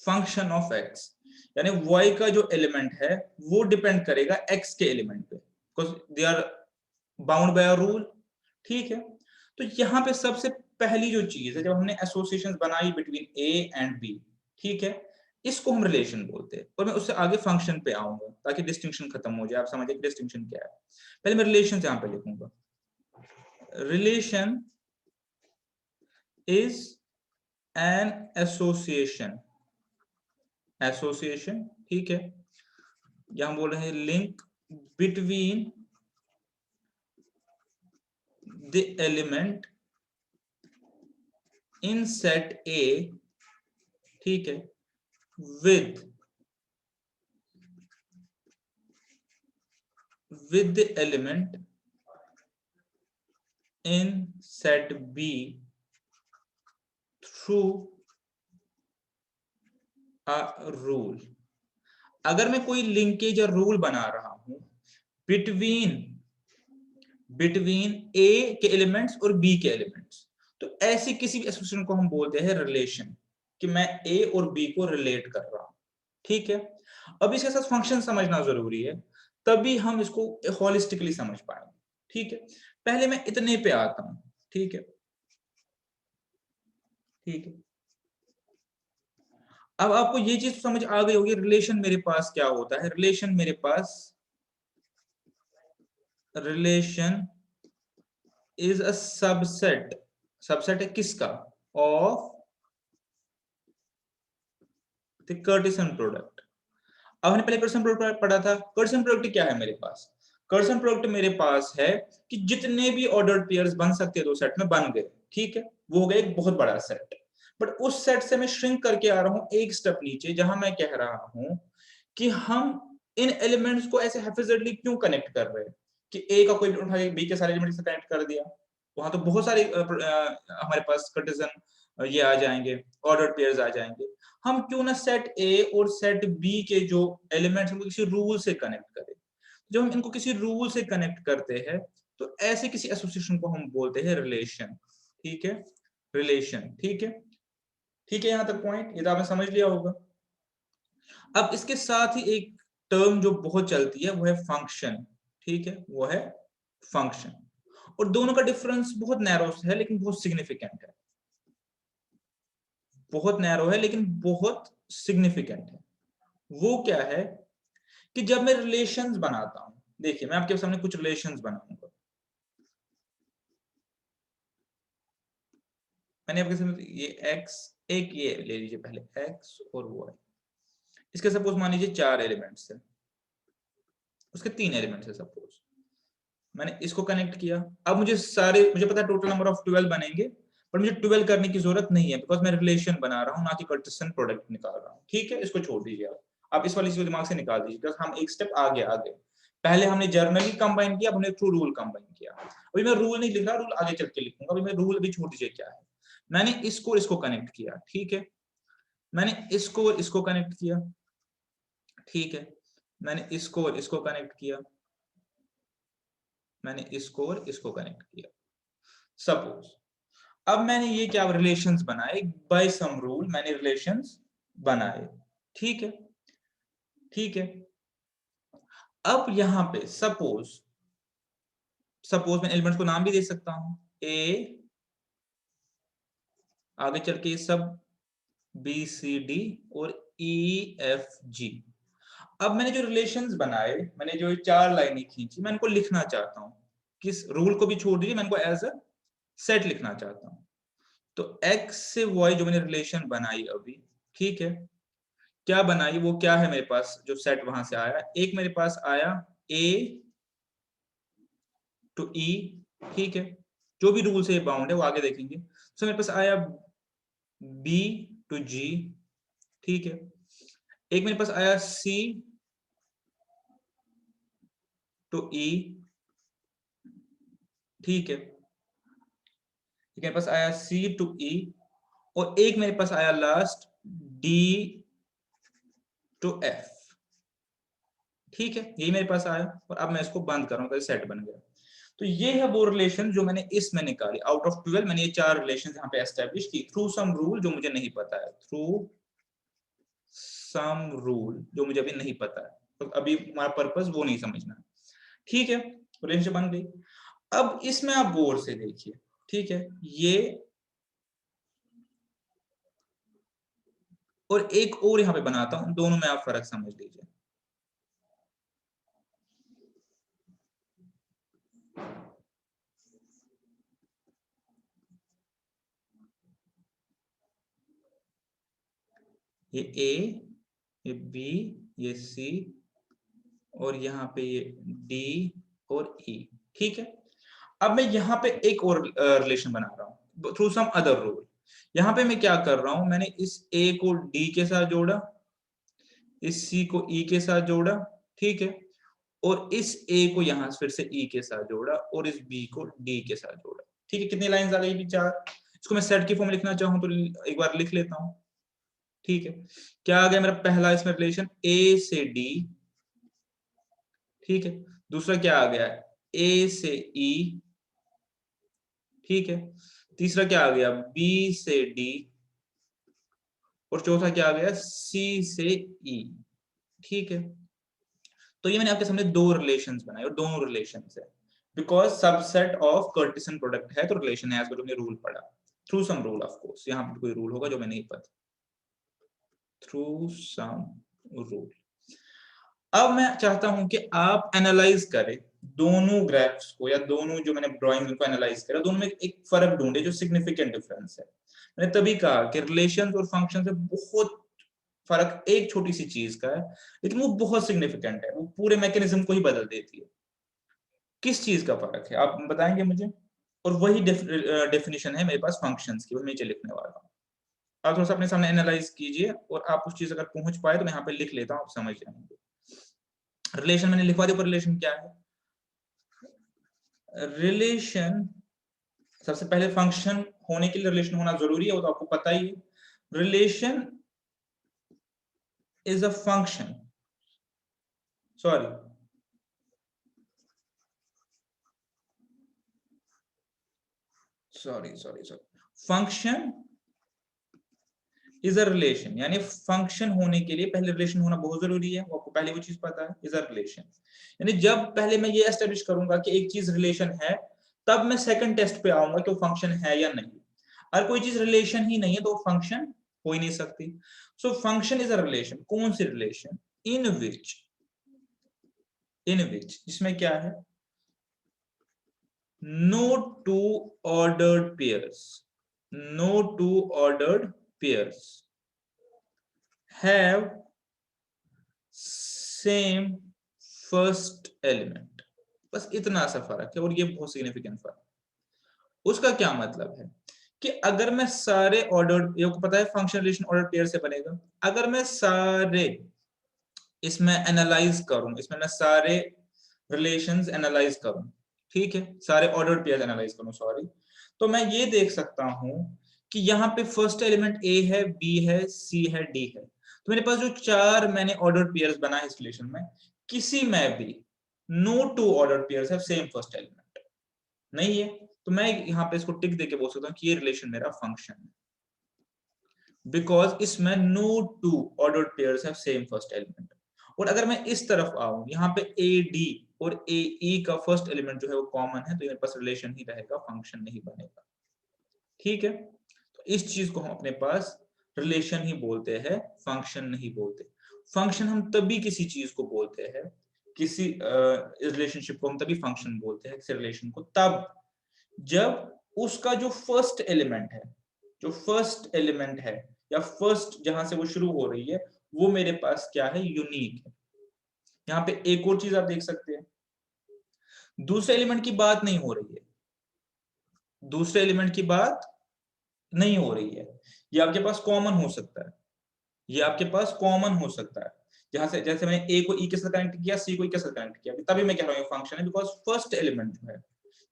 फंक्शन ऑफ एक्स, यानी y का जो एलिमेंट है वो डिपेंड करेगा x के एलिमेंट पे, because they are bound by a rule, ठीक है। तो यहाँ पे सबसे पहली जो चीज है, जब हमने एसोसिएशंस बनाई बिटवीन a एंड b, ठीक है, इसको हम रिलेशन बोलते हैं। और मैं उससे आगे फंक्शन पे आऊंगा ताकि डिस्टिंक्शन खत्म हो जाए, आप समझे डिस्टिंक्शन क्या है। पहले मैं रिलेशन यहाँ पे लिखूंगा, relation is an association, association, ठीक है। यहां बोल रहे हैं link between the element in set ए, ठीक है, with the element in set B through a rule. अगर मैं कोई लिंकेज या रूल बना रहा हूं बिटवीन ए के एलिमेंट्स और बी के एलिमेंट्स, तो ऐसी किसी भी एसोसिएशन को हम बोलते हैं रिलेशन, कि मैं ए और बी को रिलेट कर रहा हूं, ठीक है। अब इसके साथ फंक्शन समझना जरूरी है, तभी हम इसको होलिस्टिकली समझ पाएंगे, ठीक है। पहले मैं इतने पे आता हूं, ठीक है, ठीक है। अब आपको ये चीज समझ आ गई होगी, रिलेशन मेरे पास क्या होता है। रिलेशन मेरे पास, relation is a subset, subset है किसका, ऑफ द कार्टेशियन प्रोडक्ट। अब हमने पहले कर्सन प्रोडक्ट पढ़ा था, कर्सन प्रोडक्ट क्या है मेरे पास, कर्सन प्रोडक्ट मेरे पास है कि जितने भी ऑर्डर्ड पेयर्स बन सकते हैं दो सेट में बन गए, ठीक है, वो हो गया एक बहुत बड़ा सेट। बट उस सेट से मैं श्रिंक करके आ रहा हूं एक स्टेप नीचे, जहां मैं कह रहा हूं कि हम इन एलिमेंट्स को ऐसे हैफिजली क्यों कनेक्ट कर रहे हैं कि ए का कोई उठा के बी के सारे एलिमेंट्स से कनेक्ट कर दिया, वहां तो बहुत सारे हमारे पास कार्टेशियन ये आ जाएंगे, ऑर्डर्ड पेयर्स आ जाएंगे। हम क्यों ना सेट ए और सेट बी के जो एलिमेंट्स उनको किसी रूल से कनेक्ट करें। जब हम इनको किसी रूल से कनेक्ट करते हैं तो ऐसे किसी एसोसिएशन को हम बोलते हैं रिलेशन, ठीक है, रिलेशन, ठीक है, ठीक है। यहां तक पॉइंट ये तो आपने समझ लिया होगा। अब इसके साथ ही एक टर्म जो बहुत चलती है वो है फंक्शन, ठीक है, वो है फंक्शन। और दोनों का डिफरेंस बहुत नैरो है लेकिन बहुत सिग्निफिकेंट है, बहुत नैरो है लेकिन बहुत सिग्निफिकेंट है। वो क्या है कि जब मैं रिलेशंस बनाता हूं, देखिए मैं आपके सामने कुछ रिलेशंस बनाऊंगा, मैंने आपके सामने ये x, एक ये ले लीजिए पहले x और y, इसके सपोज मान लीजिए 4 एलिमेंट्स है, उसके 3 एलिमेंट्स है सपोज, मैंने इसको कनेक्ट किया। अब मुझे सारे, मुझे पता है टोटल नंबर ऑफ 12 बनेंगे, पर मुझे 12 करने की जरूरत नहीं है बिकॉज मैं रिलेशन बना रहा हूं ना कि कार्टेशियन प्रोडक्ट निकाल रहा हूं, ठीक है। इसको छोड़ दीजिए आप इस वाली चीज दिमाग से निकाल दीजिए बिकॉज हम एक स्टेप आगे आ गए। पहले हमने जर्नली कंबाइन किया, अब हमने थ्रू रूल कंबाइन किया। अभी मैं रूल नहीं लिख रहा, रूल आगे चल के लिखूंगा, अभी मैं रूल भी छोड़ दीजिए क्या है। मैंने इसको कनेक्ट किया, ठीक है, मैंने इसको कनेक्ट किया, ठीक है, मैंने इसको कनेक्ट किया, मैंने इसको और इसको कनेक्ट किया। सपोज अब मैंने ये क्या रिलेशंस बनाए, बाय सम रूल मैंने रिलेशंस बनाए, ठीक है, ठीक है। अब यहां पे सपोज मैं एलिमेंट्स को नाम भी दे सकता हूं, ए, आगे चल के सब बी सी डी और ई एफ जी। अब मैंने जो रिलेशंस बनाए, मैंने जो 4 लाइनें खींची, मैं इनको लिखना चाहता हूं, किस रूल को भी छोड़ दीजिए, मैं इनको एज अ सेट लिखना चाहता हूं। तो x से y जो मैंने रिलेशन बनाई अभी, ठीक है, क्या बनाई, वो क्या है मेरे पास जो सेट वहां से आया, एक मेरे पास आया a टू e, ठीक है, जो भी रूल से बाउंड है वो आगे देखेंगे। तो मेरे पास आया b टू g, ठीक है, एक मेरे पास आया c टू e, ठीक है, एक मेरे पास आया c टू e, और एक मेरे पास आया लास्ट d टू f, ठीक है, यही मेरे पास आया। और अब मैं इसको बंद कर रहा हूं तो सेट बन गया। तो ये है वो रिलेशन जो मैंने इसमें निकाली, आउट ऑफ 12 मैंने ये 4 रिलेशन यहाँ पे एस्टेब्लिश की थ्रू सम रूल जो मुझे नहीं पता है, थ्रू सम रूल जो मुझे अभी नहीं पता है, तो अभी हमारा पर्पस वो नहीं समझना, ठीक है, रिलेशनशिप बन गई। अब इसमें आप गौर से देखिए, ठीक है, ये और एक और यहाँ पे बनाता हूं, दोनों में आप फर्क समझ लीजिए। ये ए, ये बी, ये सी, और यहाँ पे ये डी और ई, ठीक है। अब मैं यहाँ पे एक और रिलेशन बना रहा हूँ थ्रू सम अदर रूल। यहाँ पे मैं क्या कर रहा हूँ, मैंने इस ए को डी के साथ जोड़ा, इस सी को ई के साथ जोड़ा, ठीक है, और इस ए को यहां फिर से ई के साथ जोड़ा, और इस बी को डी के साथ जोड़ा, ठीक है। कितनी लाइंस आ गई, 4। इसको मैं सेट की फॉर्म में लिखना चाहूँ तो एक बार लिख लेता हूँ, ठीक है। क्या आ गया मेरा पहला इसमें रिलेशन, ए से डी, ठीक है, दूसरा क्या आ गया, ए से ई, ठीक है, तीसरा क्या आ गया, बी से डी, और चौथा क्या आ गया, सी से ई, ठीक है। तो ये मैंने आपके सामने 2 रिलेशंस बनाए, और दोनों रिलेशंस है बिकॉज सबसेट ऑफ कर्टिसन प्रोडक्ट है, तो रिलेशन है, एज पर तुमने रूल पढ़ा, through sum rule, of course यहाँ पर कोई रूल होगा जो मैं नहीं पता, थ्रू सम रूल। अब मैं चाहता हूं कि आप एनालाइज करें दोनों ग्राफ्स को, या दोनों जो मैंने ड्राइंग को एनालाइज करा, दोनों में एक फर्क ढूंढे जो सिग्निफिकेंट डिफरेंस है। मैंने तभी कहा कि रिलेशंस और फंक्शन से बहुत फर्क एक छोटी सी चीज का है, लेकिन वो बहुत सिग्निफिकेंट है, वो पूरे मैकेनिज्म को ही बदल देती है। किस चीज का फर्क है आप बताएंगे मुझे? और वही डेफिनेशन है मेरे पास फंक्शंस की, वो मैं नीचे लिखने वाला हूँ। आप थोड़ा सा अपने सामने एनालाइज कीजिए, और आप उस चीज अगर पहुंच पाए तो मैं यहाँ पे लिख लेता हूँ, आप समझ जाएंगे। रिलेशन मैंने लिखवा दिया, पर रिलेशन क्या है? रिलेशन, सबसे पहले फंक्शन होने के लिए रिलेशन होना जरूरी है, वो तो आपको पता ही है। Relation is a function, sorry, function is a relation, यानी फंक्शन होने के लिए पहले रिलेशन होना बहुत जरूरी है, वो आपको पहले वो चीज पता है, इज अ रिलेशन। यानी जब पहले मैं ये एस्टेब्लिश करूंगा कि एक चीज रिलेशन है, तब मैं सेकंड टेस्ट पे आऊंगा कि वो फंक्शन है या नहीं। अगर कोई चीज रिलेशन ही नहीं है तो वो फंक्शन हो ही नहीं सकती। So function is a relation, कौन सी रिलेशन? इन विच, जिसमें क्या है, no two ordered pairs, no two ordered pairs have same first element। बस इतना सा फर्क है, और ये बहुत सिग्निफिकेंट फर्क। उसका क्या मतलब है कि अगर मैं सारे ऑर्डर्ड, ये को पता है फंक्शन रिलेशन ऑर्डर पेयर से बनेगा, अगर मैं सारे इसमें एनालाइज करूं, इसमें मैं सारे रिलेशंस एनालाइज करूं, ठीक है, सारे ऑर्डर्ड पेयर एनालाइज करूं, सॉरी, तो मैं ये देख सकता हूं कि यहाँ पे फर्स्ट एलिमेंट ए है, बी है, सी है, डी है। तो मेरे पास जो 4 मैंने ऑर्डर्ड पेयर्स बनाए इस रिलेशन में, किसी में भी no two ordered pairs have same first element, नहीं है, तो मैं यहाँ पे इसको टिक देके बोल सकता हूँ कि ये रिलेशन मेरा फंक्शन है, बिकॉज इसमें no two ordered pairs have same first element. और अगर मैं इस तरफ आऊं, यहाँ पे ए डी और ए ई का फर्स्ट एलिमेंट जो है वो कॉमन है, तो मेरे पास रिलेशन ही रहेगा, फंक्शन नहीं बनेगा। ठीक है, तो इस चीज को हम अपने पास रिलेशन ही बोलते हैं, फंक्शन नहीं बोलते। फंक्शन हम तभी किसी चीज को बोलते हैं, किसी रिलेशनशिप को हम तभी फंक्शन बोलते हैं, किसी रिलेशन को तब जब उसका जो फर्स्ट एलिमेंट है, जो फर्स्ट एलिमेंट है या फर्स्ट जहां से वो शुरू हो रही है, वो मेरे पास क्या है, यूनिक है। यहाँ पे एक और चीज आप देख सकते हैं, दूसरे एलिमेंट की बात नहीं हो रही है, दूसरे एलिमेंट की बात नहीं हो रही है, ये आपके पास कॉमन हो सकता है, ये आपके पास कॉमन हो सकता है, जहां से जैसे मैंने ए को ई के साथ कनेक्ट किया, सी को ई के साथ कनेक्ट किया, तभी मैं कह रहा हूँ फंक्शन है, बिकॉज फर्स्ट एलिमेंट जो है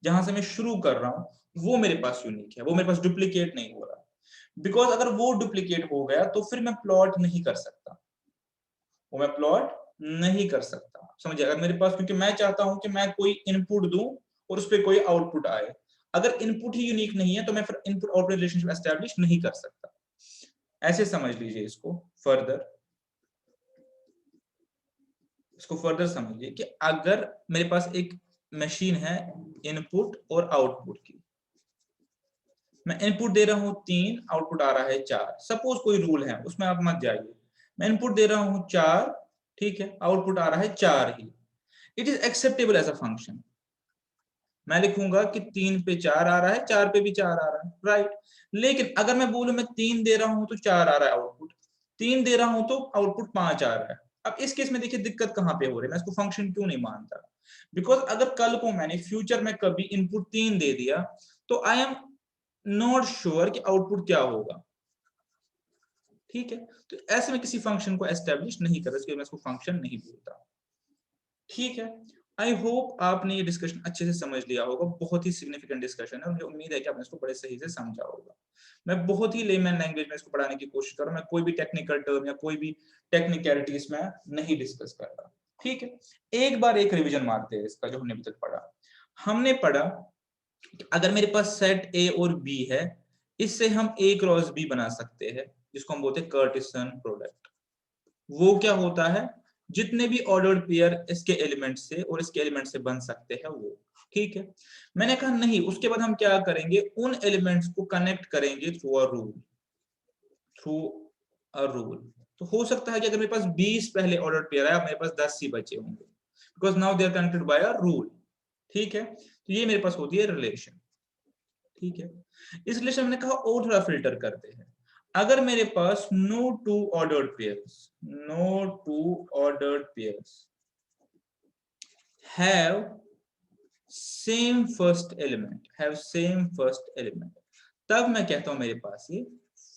जहां से मैं शुरू कर रहा हूँ वो मेरे पास यूनिक है, वो मेरे पास डुप्लीकेट नहीं हो रहा, बिकॉज अगर वो डुप्लीकेट हो गया तो फिर मैं प्लॉट नहीं कर सकता, वो मैं प्लॉट नहीं कर सकता, समझिए। अगर मेरे पास, क्योंकि मैं चाहता हूं कि मैं कोई इनपुट दूं और उस पर कोई आउटपुट आए, अगर इनपुट ही यूनिक नहीं है तो मैं फिर इनपुट आउटपुट रिलेशनशिप एस्टैब्लिश नहीं कर सकता। ऐसे समझ लीजिए इसको फर्दर, इसको फर्दर समझिए कि अगर मेरे पास एक मशीन है इनपुट और आउटपुट की, मैं इनपुट दे रहा हूं 3, आउटपुट आ रहा है 4, सपोज कोई रूल है उसमें आप मत जाइए, मैं इनपुट दे रहा हूं 4, ठीक है, आउटपुट आ रहा है 4 ही, it is acceptable as a function. मैं लिखूंगा कि 3 पे 4 आ रहा है, 4 पे भी 4 आ रहा है, राइट। लेकिन अगर मैं बोलूं मैं 3 दे रहा हूं तो 4 आ रहा है आउटपुट, 3 दे रहा हूं तो आउटपुट 5 आ रहा है, अब इस केस में देखिए दिक्कत कहां पे हो रही है, मैं इसको फंक्शन क्यों नहीं मानता, बिकॉज अगर कल को मैंने फ्यूचर में कभी इनपुट 3 दे दिया तो आई एम नॉट श्योर कि आउटपुट क्या होगा, ठीक है, तो ऐसे में किसी फंक्शन को एस्टेब्लिश नहीं कर, इसलिए मैं इसको फंक्शन नहीं बोलता। ठीक है, आई होप आपने ये डिस्कशन अच्छे से समझ लिया होगा, बहुत ही सिग्निफिकेंट डिस्कशन है, मुझे उम्मीद है कि आपने इसको बड़े सही से समझा होगा। मैं बहुत ही लेमैन लैंग्वेज में इसको पढ़ाने की कोशिश कर रहा हूँ, मैं कोई भी टेक्निकल टर्म या कोई भी टेक्निकलिटी इसमें नहीं डिस्कस कर रहा, ठीक है। एक बार एक रिवीजन मारते हैं इसका जो हमने अभी तक पढ़ा। हमने पढ़ा कि अगर मेरे पास सेट ए और बी है, इससे हम ए क्रॉस बी बना सकते हैं, जिसको हम बोलते हैं कर्टिसन प्रोडक्ट। वो क्या होता है, जितने भी ऑर्डर्ड पेयर इसके एलिमेंट से और इसके एलिमेंट से बन सकते हैं वो, ठीक है। मैंने कहा नहीं, उसके बाद हम क्या करेंगे, उन एलिमेंट्स को कनेक्ट करेंगे through a rule, through a rule. तो हो सकता है कि अगर मेरे पास 20 पहले ऑर्डर पेयर आया, मेरे पास 10 ही बचे होंगे, because now they are connected by a rule, ठीक है। तो ये मेरे पास होती है रिलेशन, ठीक है। इस रिलेशन में कहा और थोड़ा फिल्टर करते हैं, अगर मेरे पास no two ordered pairs, no two ordered pairs have same first element, have same first element, तब मैं कहता हूं मेरे पास ये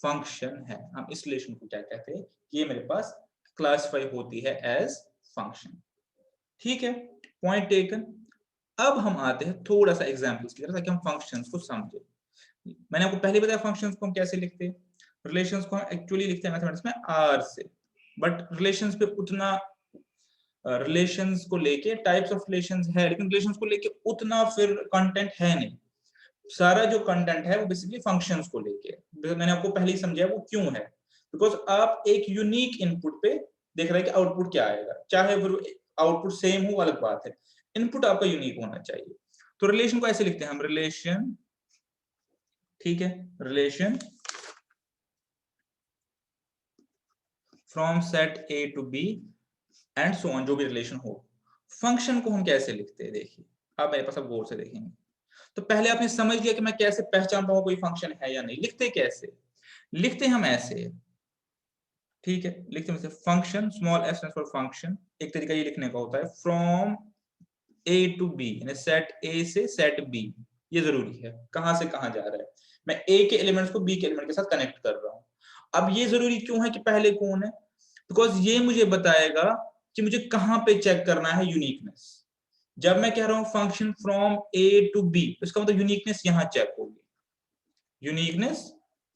फंक्शन है। हम इस रिलेशन को क्या कहते हैं, ये मेरे पास क्लासिफाई होती है एज फंक्शन, ठीक है, पॉइंट टेकन। अब हम आते हैं थोड़ा सा एग्जांपल्स की तरफ, ताकि हम फंक्शंस को समझे। मैंने आपको पहले बताया फंक्शंस को हम कैसे लिखते हैं, रिलेशंस को हम एक्चुअली लिखते हैं मैथमेटिक्स में आर से, बट रिलेशंस पे उतना रिलेशंस को लेके टाइप्स ऑफ रिलेशंस है, लेकिन रिलेशंस को लेके उतना फिर कंटेंट है नहीं, सारा जो कंटेंट है वो बेसिकली फंक्शंस को लेके, मैंने आपको पहले ही समझाया वो क्यों है, बिकॉज आप एक यूनिक इनपुट पे देख रहे हैं कि आउटपुट क्या आएगा, चाहे फिर आउटपुट सेम हो अलग बात है, इनपुट आपका यूनिक होना चाहिए। तो रिलेशन को ऐसे लिखते हैं हम, रिलेशन, ठीक है, relation from set A to B and so on, जो भी रिलेशन हो। फंक्शन को हम कैसे लिखते हैं, देखिए आप मेरे पास अब गौर से देखेंगे। तो पहले आपने समझ लिया कि मैं कैसे पहचान पाऊं कोई फंक्शन है या नहीं, लिखते कैसे, लिखते हम ऐसे, ठीक है, लिखते हैं function, small F stands for function, एक तरीका ये लिखने का होता है फ्रॉम ए टू बी, यानी सेट ए से सेट बी, ये जरूरी है, कहां से कहां जा रहा है, मैं ए के एलिमेंट्स को बी के एलिमेंट के साथ कनेक्ट कर रहा हूं। अब ये जरूरी क्यों है कि पहले कौन है, बिकॉज ये मुझे बताएगा कि मुझे कहां पे चेक करना है यूनिकनेस। जब मैं कह रहा हूं function from A to B, इसका मतलब यूनिकनेस यहां चेक होगी, यूनिकनेस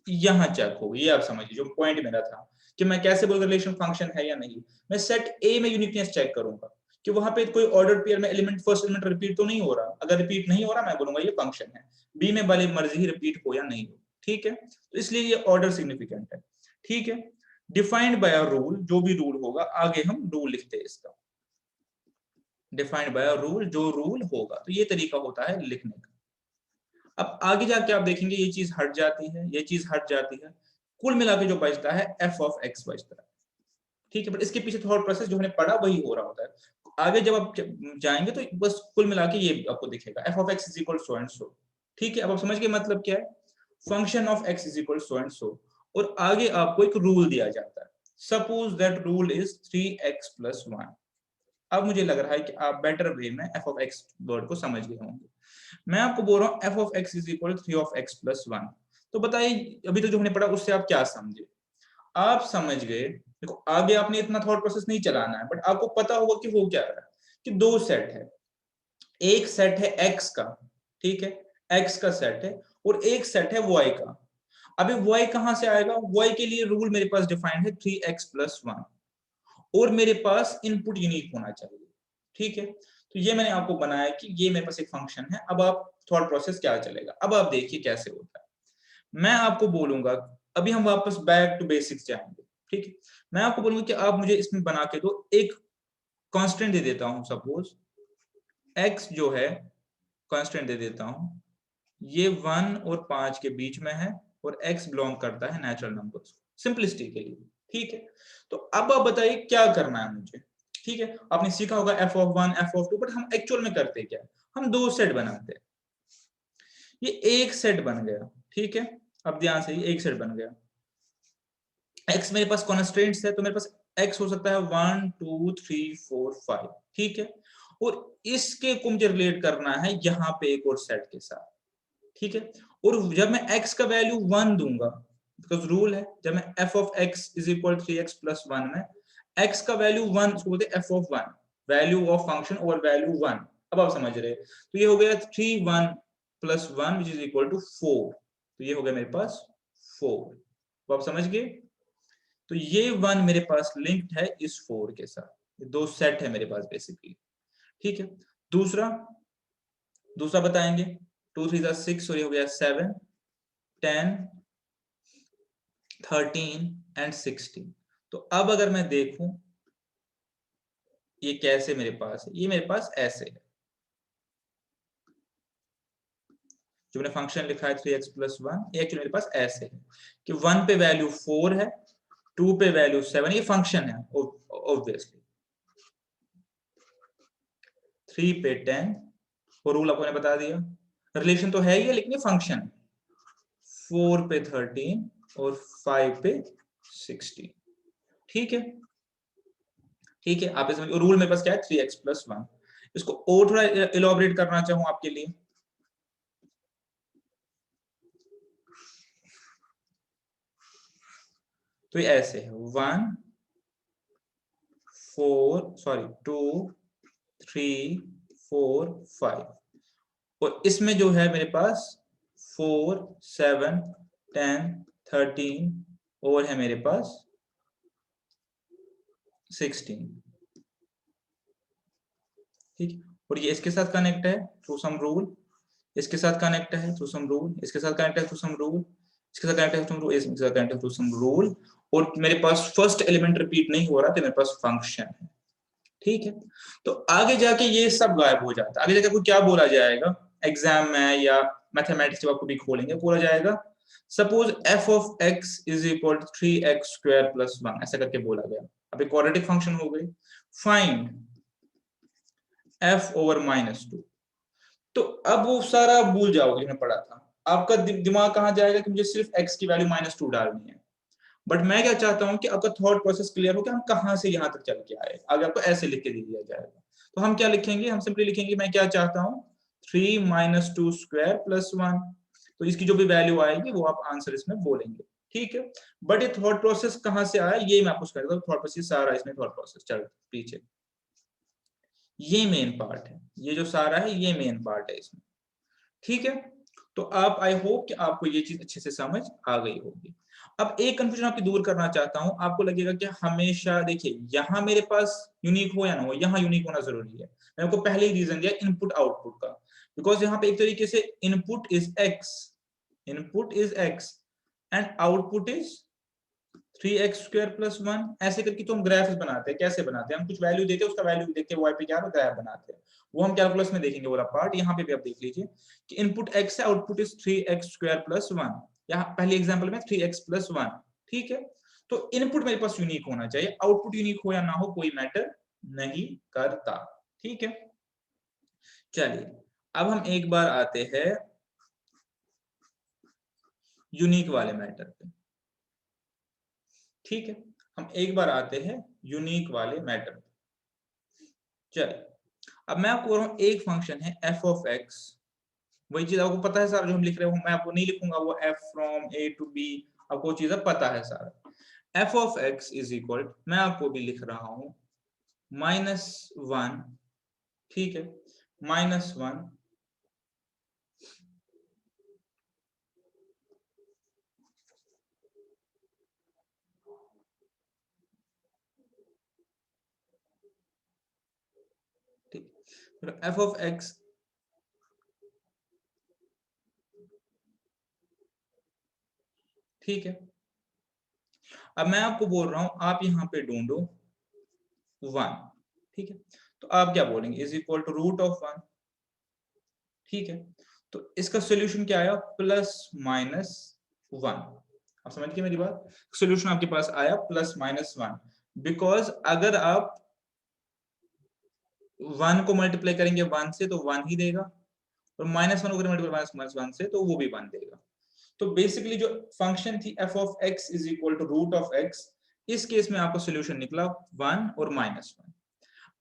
यहां चेक होगी, ये आप समझिए जो पॉइंट मेरा था कि मैं कैसे बोल रिलेशन फंक्शन है या नहीं। मैं सेट ए में यूनिकनेस चेक करूंगा कि वहां पे कोई ऑर्डर पेयर में एलिमेंट फर्स्ट एलिमेंट रिपीट तो नहीं हो रहा। अगर रिपीट नहीं हो रहा मैं बोलूंगा ये फंक्शन है। बी में भले मर्जी ही रिपीट हो या नहीं हो, ठीक है, तो इसलिए ये ऑर्डर सिग्निफिकेंट है, ठीक है। डिफाइंड बाय अ रूल, जो भी रूल होगा आगे हम रूल लिखते हैं इसका, डिफाइंड बाय अ रूल, जो रूल होगा, तो ये तरीका होता है लिखने का। अब आगे जाके आप देखेंगे ये चीज हट जाती है, ये चीज हट जाती है, कुल मिला के जो बचता है एफ ऑफ एक्स बचता है, ठीक है। बट इसके पीछे थॉट प्रोसेस जो हमने पढ़ा वही हो रहा होता है। आगे जब आप जाएंगे तो बस कुल मिला के ये आपको दिखेगा F of X is equal so and so, ठीक है। अब आप समझ गए मतलब क्या है, function of X is equal so and so, और आगे आपको एक रूल दिया जाता है, suppose that rule is 3x plus 1। अब मुझे लग रहा है कि आप बेटर वे में एफ ऑफ एक्स वर्ड को समझ गए होंगे। मैं आपको बोल रहा हूँ F of X is equal 3 of x plus 1। तो बताइए अभी तो जो हमने पढ़ा उससे आप क्या समझे, आप समझ गए। देखो आगे आपने इतना थॉट प्रोसेस नहीं चलाना है, बट आपको पता होगा कि वो क्या रहा है, कि दो सेट है, एक सेट है x का, ठीक है, x का सेट है, और एक सेट है y का। अभी y कहां से आएगा, y के लिए रूल मेरे पास डिफाइंड है 3x प्लस 1, और मेरे पास इनपुट यूनिक होना चाहिए, ठीक है। तो ये मैंने आपको बनाया कि ये मेरे पास एक फंक्शन है। अब आप थॉट प्रोसेस क्या चलेगा, अब आप देखिए कैसे होता है। मैं आपको बोलूंगा, अभी हम वापस बैक टू बेसिक्स जाएंगे, ठीक है। मैं आपको बोलूंगा कि आप मुझे इसमें बना के दो, एक कांस्टेंट दे देता हूं, सपोज x जो है कांस्टेंट दे देता हूं, ये 1 और 5 के बीच में है, और x बिलोंग करता है नेचुरल नंबर्स, सिंपलिसिटी के लिए, ठीक है। तो अब आप बताइए क्या करना है मुझे, ठीक है। आपने सीखा होगा f of 1 f of 2, but हम एक्चुअल में करते क्या, हम दो सेट बनाते हैं। ये एक सेट बन गया, ठीक है। अब ध्यान से, ये एक सेट बन गया, x मेरे पास कॉन्स्टेंट्स है, तो मेरे पास x हो सकता है 1 2 3 4 5, ठीक है। और इसके को मुझे रिलेट करना है यहाँ पे एक और सेट के साथ, ठीक है। और जब मैं x का वैल्यू 1 दूंगा, बिकॉज रूल है, जब मैं f of x is equal 3x plus 1 में x का वैल्यू 1, उसको बोलते हैं f of 1, value of function over value 1। अब आप समझ रहे, तो ये हो गया 3 1 plus 1 which is equal to 4, तो ये हो गया मेरे पास 4। तो आप समझ गए, तो ये 1 मेरे पास लिंक्ड है इस 4 के साथ, ये दो सेट है मेरे पास बेसिकली, ठीक है। दूसरा दूसरा बताएंगे, 2 3 6, और ये हो गया 7 10 13 एंड 16। तो अब अगर मैं देखूं ये कैसे मेरे पास है, ये मेरे पास ऐसे है, जो मैंने फंक्शन लिखा है 3x प्लस 1, ये एक्चुअली मेरे पास ऐसे है कि 1 पे वैल्यू 4 है, 2 पे वैल्यू 7, ये फंक्शन है ऑब्वियसली, 3 पे 10, और रूल आपको मैंने बता दिया, रिलेशन तो है ही है लेकिन ये फंक्शन, 4 पे 13 और 5 पे 16, ठीक है, ठीक है। आप इसमें रूल मेरे पास क्या है 3x प्लस 1। इसको और थोड़ा इलॉबरेट करना चाहूं आपके लिए, तो ये ऐसे है 1 4 सॉरी 2 3 4 5, और इसमें जो है मेरे पास 4 7 10 13, और है मेरे पास 16, ठीक। और ये इसके साथ कनेक्ट है थ्रू सम रूल, इसके साथ कनेक्ट है थ्रू सम रूल, इसके साथ कनेक्ट है थ्रू सम रूल, इसके साथ कनेक्ट है थ्रू रूल, इसके साथ कनेक्ट है थ्रू सम रूल, और मेरे पास फर्स्ट एलिमेंट रिपीट नहीं हो रहा, तो मेरे पास फंक्शन है, ठीक है। तो आगे जाके ये सब गायब हो जाता है, आगे जाके आपको क्या बोला जाएगा एग्जाम में या मैथमेटिक्स जब आपको भी खोलेंगे, बोला जाएगा suppose f of x is equal to 3x square plus 1, ऐसा करके बोला गया। अब एक क्वाड्रेटिक फंक्शन हो गई, फाइंड f ओवर -2। तो अब वो सारा भूल जाओगे जो मैं पढ़ा था, आपका दिमाग कहां जाएगा कि मुझे सिर्फ x की वैल्यू -2 डालनी है। बट मैं क्या चाहता हूं कि आपका थॉट प्रोसेस क्लियर हो कि हम कहां से यहां तक चल के आए, आगे आपको ऐसे लिख के दे दिया जाएगा। तो हम क्या लिखेंगे, हम सिंपली लिखेंगे मैं क्या चाहता हूं 3 - 2 स्क्वायर प्लस 1, तो इसकी जो भी वैल्यू आएगी वो आप आंसर इसमें बोलेंगे, ठीक है। बट ये थॉट प्रोसेस कहां से आया ये मैं आपको कहता हूं, थॉट प्रोसेस सारा इसमें थॉट प्रोसेस चल पीछे, ये मेन पार्ट है, ये जो सारा है ये मेन पार्ट है इसमें, ठीक है। तो आप आई होप कि आपको ये चीज अच्छे से समझ आ गई होगी। अब एक कंफ्यूजन आपकी दूर करना चाहता हूं, आपको लगेगा कि हमेशा देखिए यहां मेरे पास यूनिक हो या ना हो, यहां यूनिक होना जरूरी है। मैंने आपको पहले ही रीजन दिया इनपुट आउटपुट का, बिकॉज यहाँ पे एक तरीके से input is x and output is 3x square plus 1। ऐसे करके तो हम ग्राफ बनाते हैं। कैसे बनाते हैं? हम कुछ वैल्यू देते हैं, उसका वैल्यू देख के वाई पे क्या ग्राफ बनाते हैं। वो हम कैलकुलस में देखेंगे वाला पार्ट। यहाँ पे भी आप देख लीजिए कि इनपुट x है, output is 3x square plus 1। यहाँ पहले एग्जांपल में 3x प्लस 1, ठीक है। तो इनपुट मेरे पास यूनिक होना चाहिए, आउटपुट यूनिक हो या ना हो कोई मैटर नहीं करता, ठीक है। चलिए अब हम एक बार आते हैं यूनिक वाले मैटर पे, ठीक है। हम एक बार आते हैं यूनिक वाले मैटर पे। चलिए अब मैं आपको बोल रहा हूं एक फंक्शन है f ऑफ x, वही चीज आपको पता है सारा जो हम लिख रहे हो, मैं आपको नहीं लिखूंगा वो f from a to b, आपको चीजें पता है सारा। f of x is equal, मैं आपको भी लिख रहा हूं -1, ठीक है, -1 ठीक, f ऑफ x ठीक है। अब मैं आपको बोल रहा हूं आप यहां पे ढूंढो 1, ठीक है। तो आप क्या बोलेंगे? Is equal to root of 1, ठीक है। तो इसका सोल्यूशन क्या आया? +-1। आप समझ गए मेरी बात? सोल्यूशन आपके पास आया +-1, बिकॉज अगर आप 1 को मल्टीप्लाई करेंगे 1 से तो 1 ही देगा, और -1 को मल्टीप्लाई -1 से तो वो भी 1 देगा। तो बेसिकली जो फंक्शन थी f of x is equal to root of x, इस केस में आपको सोल्यूशन निकला 1 और -1।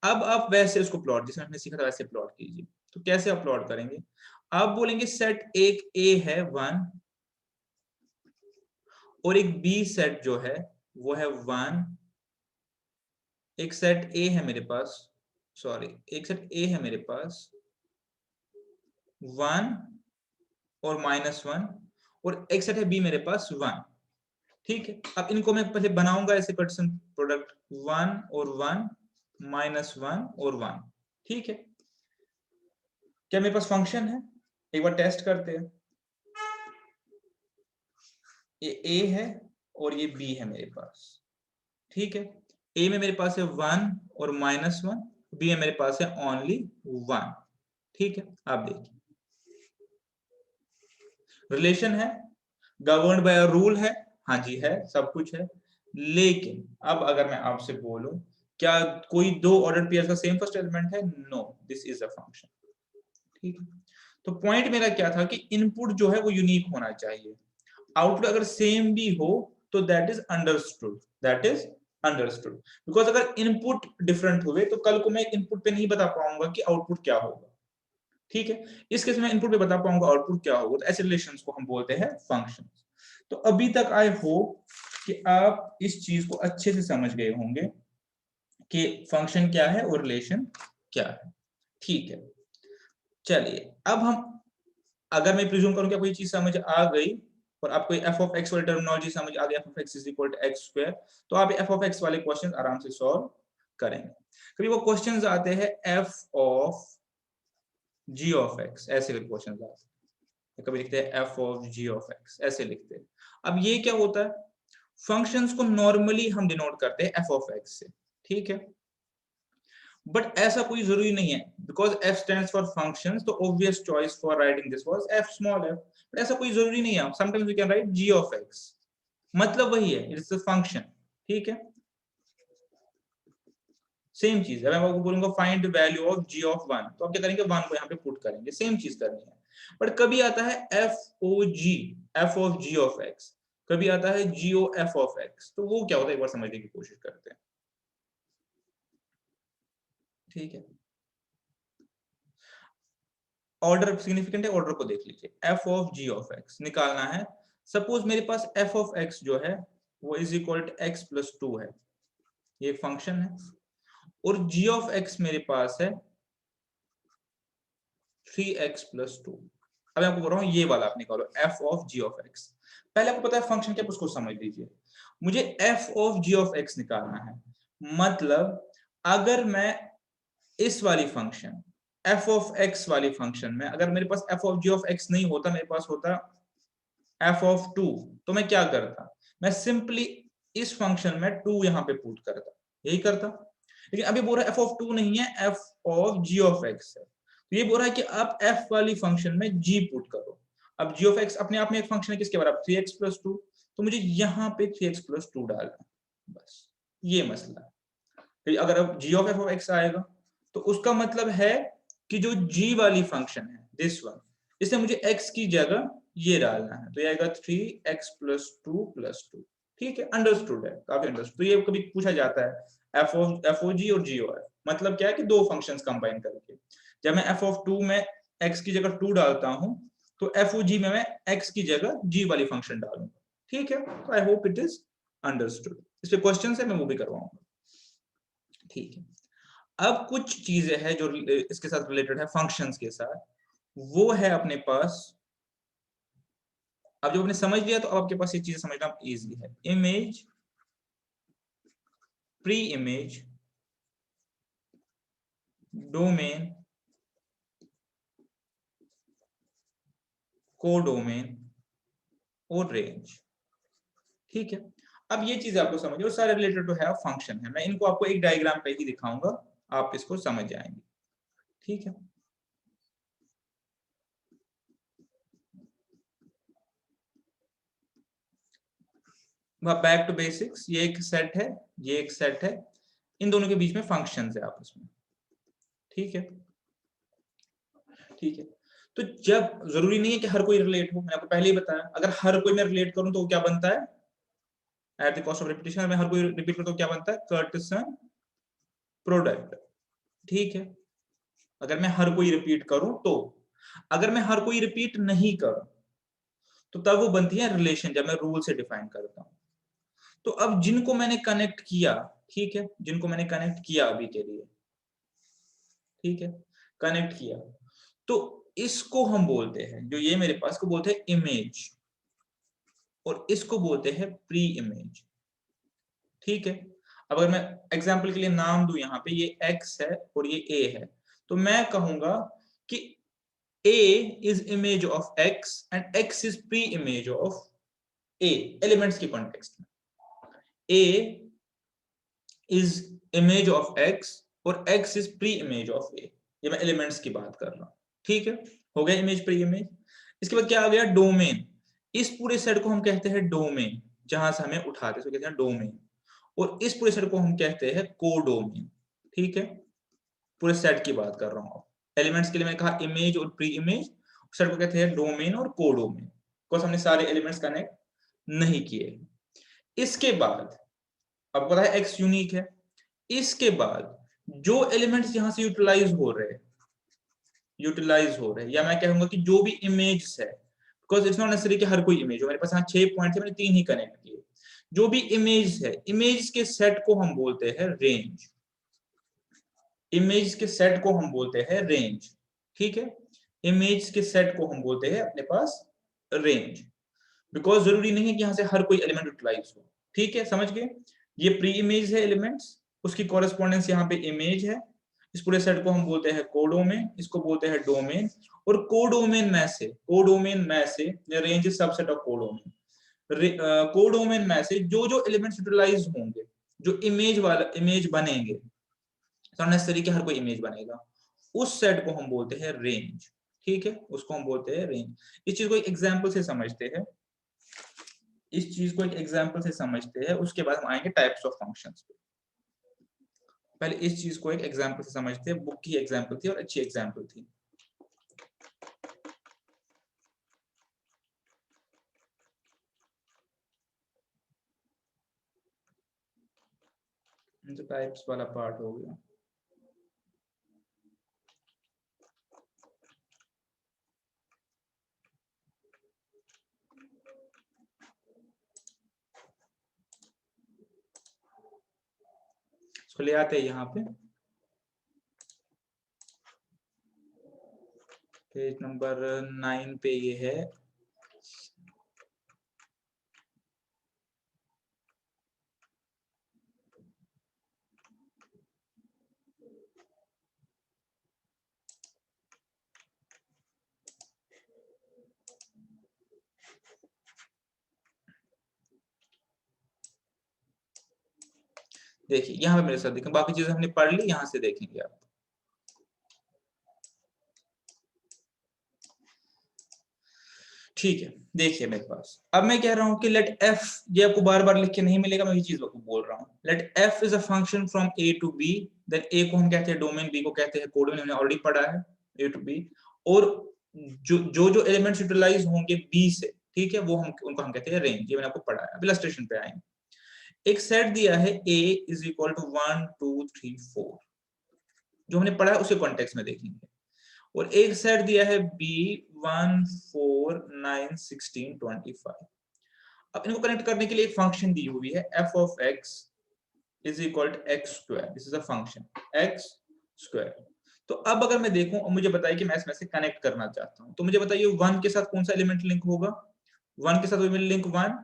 अब आप वैसे उसको प्लॉट, जिसमें हमने सीखा था वैसे प्लॉट कीजिए। तो कैसे आप प्लॉट करेंगे? आप बोलेंगे सेट एक a है 1 और एक b सेट जो है वो है 1, एक सेट a है मेरे पास, सॉरी एक सेट a है मेरे पास 1 और -1, और एक सेट है b मेरे पास 1, ठीक है। अब इनको मैं पहले बनाऊंगा ऐसे कटसन प्रोडक्ट 1 और 1, -1 और 1, ठीक है। क्या मेरे पास फंक्शन है? एक बार टेस्ट करते हैं। ये a है और ये b है मेरे पास, ठीक है। a में मेरे पास है 1 और -1, b में मेरे पास है ओनली 1, ठीक है। आप देखिए रिलेशन है, गवर्न्ड बाय अ रूल है, हाँ जी है, सब कुछ है। लेकिन अब अगर मैं आपसे बोलूं क्या कोई दो ऑर्डर पेयर का सेम फर्स्ट एलिमेंट है? No, this is a function, ठीक है। तो पॉइंट मेरा क्या था कि इनपुट जो है वो यूनिक होना चाहिए, आउटपुट अगर सेम भी हो तो that is understood, that is understood. Because अगर इनपुट डिफरेंट हुए तो कल को मैं इनपुट पे नहीं बता पाऊंगा कि आउटपुट क्या होगा, ठीक है। इस केस में इनपुट पे बता पाऊंगा आउटपुट क्या होगा, तो ऐसे रिलेशंस को हम बोलते हैं फंक्शंस। तो अभी तक आई होप कि आप इस चीज को अच्छे से समझ गए होंगे कि फंक्शन क्या है और रिलेशन क्या है, ठीक है। चलिए अब हम, अगर मैं प्रिज्यूम करूं कि आपको ये चीज समझ आ गई और आपको f ऑफ x वाली टर्मिनोलॉजी समझ आ गई, f of x is equal to x square, तो आप f ऑफ x वाले क्वेश्चंस आराम से सॉल्व करेंगे। कभी वो क्वेश्चंस आते हैं f of g of x, ऐसे करके क्वेश्चंस आते हैं। कभी लिखते हैं f of g of x, ऐसे लिखते हैं। अब ये क्या होता है? फंक्शंस को नॉर्मली हम डिनोट करते हैं f ऑफ x से, ठीक है। बट ऐसा कोई जरूरी नहीं है, because f stands for functions, तो obvious choice for writing this was f small f। But ऐसा कोई जरूरी नहीं है, sometimes we can write g of x, मतलब वही है, इट्स अ फंक्शन, ठीक है। सेम चीज है, मैं आपको बोलूंगा find value of g of 1, तो आप क्या करेंगे 1 को यहाँ पे पुट करेंगे, सेम चीज करनी है। बट कभी आता है f of g of x, कभी आता है g o f of x, तो वो क्या होता है एक बार समझने की कोशिश करते हैं, ठीक है। ऑर्डर सिग्निफिकेंट है, ऑर्डर को देख लीजिए। f of g of x निकालना है। सपोज मेरे पास f ऑफ x जो है वो is equal to x plus 2 है, ये एक फंक्शन है, और g ऑफ x मेरे पास है 3x प्लस 2। अब मैं आपको बोल रहा हूँ ये वाला आप निकालो f of g of x। पहले आपको पता है फंक्शन क्या, उसको समझ लीजिए। मुझे f of g of x निकालना है, मतलब अगर मैं इस वाली फंक्शन f ऑफ x वाली फंक्शन में अगर मेरे पास f of g of x नहीं होता, मेरे पास होता f ऑफ 2, तो मैं क्या करता, मैं सिंपली इस फंक्शन में 2 यहां पे पुट करता, यही करता। लेकिन अभी बोल रहा है f ऑफ 2 नहीं है, f of g of x है। तो ये बोल रहा है कि आप f वाली फंक्शन में g पुट करो। अब g ऑफ x अपने आप में एक फंक्शन है किसके बराबर, 3x प्लस 2, तो मुझे यहाँ पे 3x प्लस 2 डालना, बस ये मसला है। फिर अगर अब g of f of x आएगा तो उसका मतलब है कि जो g वाली फंक्शन है दिस वन, इससे मुझे x की जगह ये डालना है, तो ये आएगा 3x प्लस 2 प्लस 2। ठीक है, अंडरस्टूड है, काफी अंडरस्टूड। तो ये कभी पूछा जाता है f ऑफ g और g ऑफ f, मतलब क्या है कि दो फंक्शंस कंबाइन करके जब मैं f ऑफ 2 में x की जगह 2 डालता हूं तो f ऑफ g में मैं x की जगह g वाली फंक्शन डालूंगा। ठीक है, तो I hope it is understood. इस पे क्वेश्चन है, मैं वो भी करवाऊंगा। ठीक है, अब कुछ चीजें हैं जो इसके साथ रिलेटेड है, फंक्शंस के साथ, वो है अपने पास। अब जब आपने समझ लिया तो अब आपके पास ये चीजें समझना इजी है। Image, pre image, domain, codomain और रेंज। ठीक है, अब ये चीज आपको समझो, सारे रिलेटेड टू है फंक्शन है। मैं इनको आपको एक डायग्राम पे ही दिखाऊंगा, आप इसको समझ जाएंगे। ठीक है, बैक टू बेसिक्स, ये एक सेट है, ये एक सेट है, इन दोनों के बीच में फंक्शंस है आपस में। ठीक है, ठीक है, तो जब जरूरी नहीं है कि हर कोई रिलेट हो, मैंने आपको पहले ही बताया, अगर हर कोई मैं रिलेट करूं तो क्या बनता है, at the cost of repetition, मैं हर कोई रिपीट करता हूं क्या बनता है, कर्टिसन प्रोडक्ट। ठीक है, अगर मैं हर कोई रिपीट करूं तो, अगर मैं हर कोई रिपीट नहीं करूं तो तब वो बनती है रिलेशन, जब मैं रूल से डिफाइन करता हूं। तो अब जिनको मैंने कनेक्ट किया, ठीक है, जिनको मैंने कनेक्ट किया अभी के लिए, ठीक है, कनेक्ट किया, तो इसको हम बोलते हैं, जो ये मेरे पास को बोलते हैं इमेज, और इसको बोलते हैं प्री इमेज। ठीक है, अब अगर मैं एग्जांपल के लिए नाम दूं, यहाँ पे ये x है और ये a है, तो मैं कहूंगा कि a is image of x and x is pre image of a, elements के कॉन्टेक्स्ट में a is image of x और x is pre image of a, ये मैं एलिमेंट्स की बात कर रहा हूं। ठीक है, हो गया इमेज प्री इमेज। इसके बाद क्या आ गया, डोमेन। इस पूरे सेट को हम कहते हैं डोमेन, जहां से हमें उठाते हैं कहते हैं डोमेन, और इस पूरे सेट को हम कहते हैं कोडोमेन। ठीक है, पूरे सेट की बात कर रहा हूं। एलिमेंट्स के लिए मैंने कहा इमेज और प्री इमेज, सेट को कहते हैं डोमेन और कोडोमेन, बिकॉज हमने सारे एलिमेंट्स कनेक्ट नहीं किए। इसके बाद अब पता है एक्स यूनिक है, इसके बाद जो एलिमेंट्स यहां से यूटिलाइज हो रहे हैं, या मैं कहूंगा कि जो भी इमेज है, बिकॉज इट्स नॉट नेसेसरी कि हर कोई इमेज हो, मेरे पास यहाँ 6 पॉइंट थे, मैंने 3 ही कनेक्ट किए। जो भी इमेज है, इमेज के सेट को हम बोलते हैं रेंज, इमेज के सेट को हम बोलते हैं रेंज। ठीक है, इमेज के सेट को हम बोलते हैं अपने पास रेंज, बिकॉज जरूरी नहीं है कि यहां से हर कोई एलिमेंट यूटिलाइज हो। ठीक है, समझ गए, ये प्री इमेज है एलिमेंट्स, उसकी कॉरेस्पॉन्डेंस यहाँ पे इमेज है, इस पूरे सेट को हम बोलते हैं कोडोमेन, इसको बोलते हैं डोमेन, और कोडोमेन में से range is subset of codomain. Codomain में से जो जो एलिमेंट्स यूटिलाइज होंगे, जो इमेज वाला इमेज बनेंगे, नेसेसरी कि हर कोई इमेज बनेगा, उस सेट को हम बोलते हैं रेंज। ठीक है, उसको हम बोलते हैं रेंज। इस चीज को एक एग्जांपल से समझते हैं, इस चीज को एक एग्जांपल से समझते हैं, उसके बाद हम आएंगे टाइप्स ऑफ फंक्शंस पे। पहले इस चीज को एक एग्जांपल से समझते हैं, बुक की एग्जांपल थी और अच्छी एग्जांपल थी। तो टाइप्स वाला पार्ट हो गया। इसको ले आते हैं यहाँ पे, पेज नंबर 9 पे ये है, देखिए यहाँ पे मेरे साथ देखें, बाकी चीजें हमने पढ़ ली, यहाँ से देखेंगे आप। ठीक है, देखिए मेरे पास अब मैं कह रहा हूं कि लेट एफ, ये आपको बार बार लिख के नहीं मिलेगा, मैं ये चीज आपको बोल रहा हूं। Let F is a function from A to B, then A को हम कहते हैं डोमेन, बी को कहते हैं कोडोमेन, हमने ऑलरेडी पढ़ा है ए टू बी। और जो एलिमेंट्स यूटिलाइज होंगे बी से, ठीक है, वो हम उनको हम कहते हैं रेंज, ये मैंने आपको पढ़ा है। अब इलस्ट्रेशन पे आएंगे। एक सेट दिया है ए इज इक्वल टू 1 2 3 4, जो हमने पढ़ा है उसे कॉन्टेक्स्ट में देखेंगे। और एक सेट दिया है बी 1 4 9 16 25। अब इनको कनेक्ट करने के लिए एक फंक्शन दी हुई है F of X is equal to x square, this is a function X square. तो अब अगर मैं देखूं और मुझे बताइए कि मैं इसमें से कनेक्ट करना चाहता हूं, तो मुझे बताइए 1 के साथ कौन सा एलिमेंट लिंक होगा? 1 के साथ विल लिंक 1,